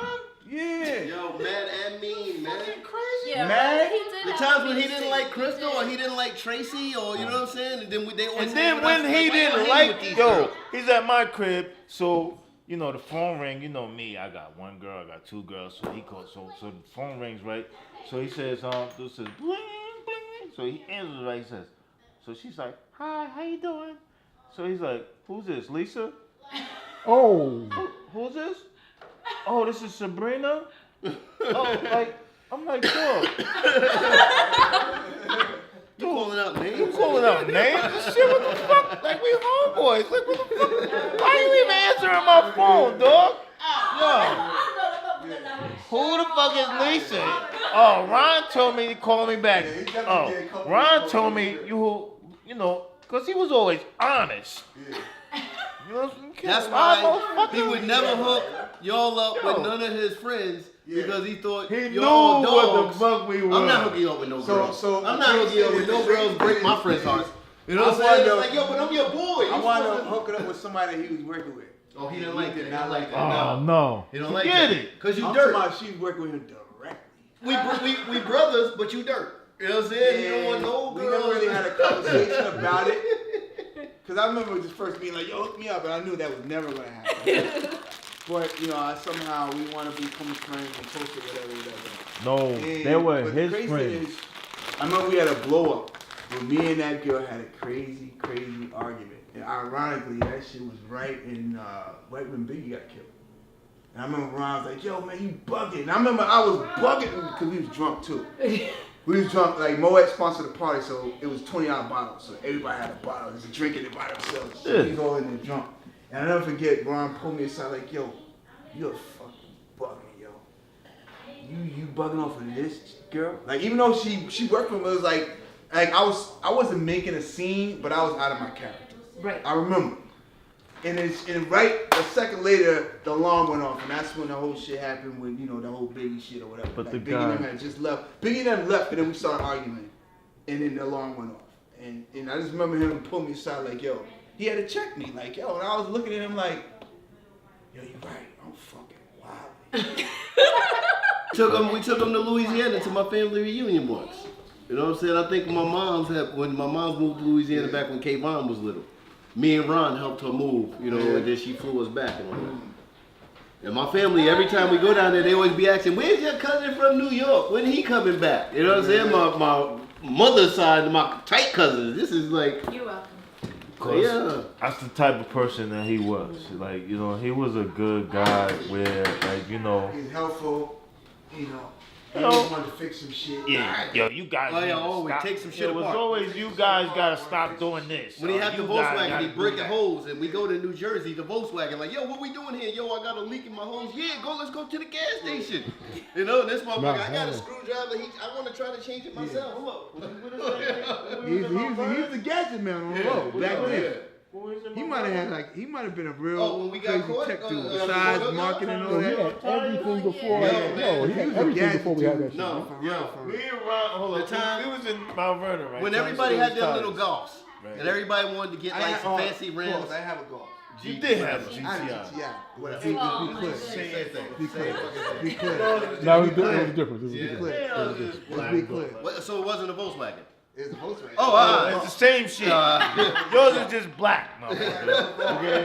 Yeah. Yo, mad and mean, man. Crazy. Yeah, mad. The times when he didn't like Crystal or he didn't like Tracy or you know what I'm saying, and then they always. And then when he didn't like he's at my crib, so. The phone ring, me, I got one girl, I got two girls, so he calls, so the phone rings, right? So he says, this is bling, bling. So he answers, right? He says, so she's like, hi, how you doing? So he's like, who's this, Lisa? Oh. Who's this? Oh, this is Sabrina? I'm like, dog. You calling out names? You calling out names? Shit, what the fuck? Like, we homeboys. Like, what the fuck? Why you even answering my phone, dog? Yo. Who the fuck is Lisa? Oh, Ron told me to call me back. Ron told me because he was always honest. That's why he would never hook y'all up with none of his friends. Because he thought y'all dogs. What the fuck we were. I'm not hooking you up with no girls. I'm not hooking you up with no girls. Break my friends' hearts. You know what I'm saying? It's like, yo, but I'm your boy. I want to hook it up with somebody he was working with. Oh, he didn't like that. Not like that. Oh no. He don't like that. Because you dirt. She's working with him directly. We brothers, but you dirt. You know what I'm saying? You don't want no girls. We never really had a conversation about it. Because I remember just first being like, yo, hook me up. And I knew that was never going to happen. But, somehow we want to become friends and post it, whatever. No, they were his friends. I remember we had a blow up where me and that girl had a crazy, crazy argument. And ironically, that shit was right when Biggie got killed. And I remember Ron was like, yo, man, you bugging. And I remember I was bugging because we was drunk, too. We was drunk, like, Moet sponsored the party, so it was 20-ounce bottles. So everybody had a bottle, just drinking it by themselves. So we was all in there drunk. And I'll never forget, Ron pulled me aside like, yo, you're fucking bugging, yo. You bugging off of this girl? Like, even though she worked with me, it was like I wasn't making a scene, but I was out of my character. Right. I remember. And right a second later, the alarm went off, and that's when the whole shit happened with, the whole Biggie shit or whatever. But like, the Biggie guy... and them had just left. Biggie and them left, and then we started arguing. And then the alarm went off. And I just remember him pulling me aside like, yo, he had to check me, like, yo, and I was looking at him like, yo, you right, I'm fucking wild. We took him to Louisiana to my family reunion once. You know what I'm saying? I think when my mom's moved to Louisiana back when Kayvon was little. Me and Ron helped her move, and then she flew us back and all that. And my family, every time we go down there, they always be asking, where's your cousin from New York? When he coming back? You know what I'm saying? My mother's side, my tight cousins. This is like... You're welcome. Yeah. That's the type of person that he was. Like, he was a good guy where, like, He's helpful, He always wanted to fix some shit. Yeah, yo, you guys. Always take some shit apart. It was apart. always you guys gotta stop doing this. When he had the Volkswagen, he breaking hose, and we go to New Jersey, the Volkswagen, like, yo, what we doing here? Yo, I got a leak in my hose. Yeah, let's go to the gas station. And this motherfucker, I got a screwdriver. I want to try to change it myself. He's a gadget man on the road back then. He might have been a real crazy tech dude. Besides marketing and all that. He had everything before. He had everything before we had that shit. No, for real. Me and Ron, hold on. We was in Mount Vernon, right? When everybody had their little golfs, and everybody wanted to get like some fancy rims. I have a golf. You did have a GTI. I had a GTI. Whatever. Be clear. Be clear. No, it was different. Be clear. So it wasn't a Volkswagen. It's a Volkswagen. Oh, it's the same shit. Yours is just black. Okay.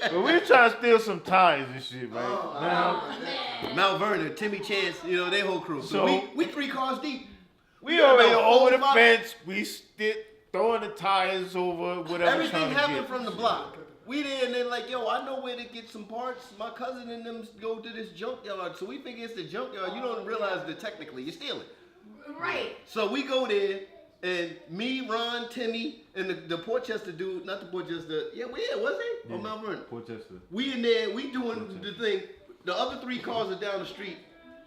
But we trying to steal some tires and shit, right? Mount Vernon, Timmy Chance, you know, they whole crew. So we 3 cars deep. We already over the fence. We throwing the tires over, whatever. Everything happened from the block. We there and then like, yo, I know where to get some parts. My cousin and them go to this junkyard. So we think it's the junkyard. You don't realize that technically you're stealing. Right. So we go there, and me, Ron, Timmy, and the Portchester dude, not the Portchester, was he? Or Mount Vernon? Portchester. We in there, we doing the thing. The other 3 cars are down the street,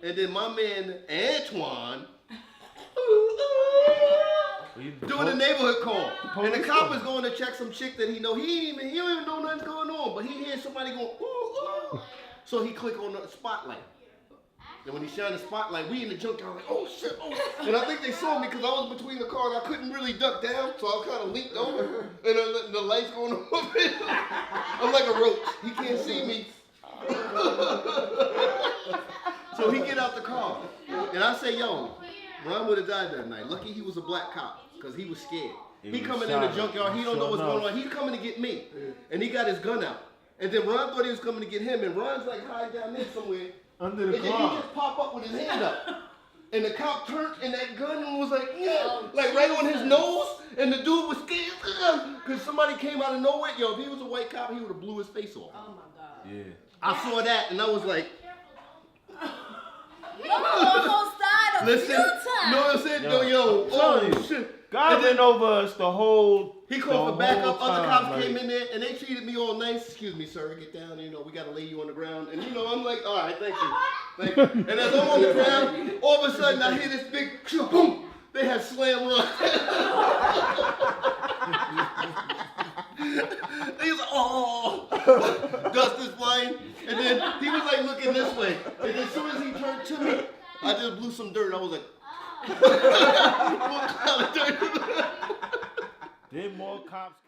and then my man, Antoine, doing a neighborhood call. And the cop is going to check some chick that he know. He don't even know nothing's going on, but he hears somebody going, ooh, ooh. So he click on the spotlight. And when he shined the spotlight, we in the junkyard like, oh shit, oh. And I think they saw me because I was between the cars. I couldn't really duck down, so I kind of leaped over. And the lights going off. I'm like a roach. He can't see me. So he get out the car. And I say, yo, Ron would have died that night. Lucky he was a black cop because he was scared. He coming in the junkyard. He don't know what's going on. He's coming to get me. And he got his gun out. And then Ron thought he was coming to get him. And Ron's like hiding down there somewhere. Under the and then car. he just pop up with his hand up. And the cop turned and that gun was like, like right on his nose. And the dude was scared because somebody came out of nowhere. Yo, if he was a white cop, he would have blew his face off. Oh my God. Yeah. I saw that and I was like, You almost died a listen, few times. no, I said, yo, oh shit. God been over us the whole. He called for backup. Other cops like, came in there and they treated me all nice. Excuse me, sir, get down. You know, we got to lay you on the ground. And you know, I'm like, all right, thank you. Thank you. And as I'm on the ground, all of a sudden I hear this big boom. They had slam run. He was like, oh, dust is flying. And then he was like looking this way. And as soon as he turned to me, I just blew some dirt. I was like, what kind of dirt? Did more cops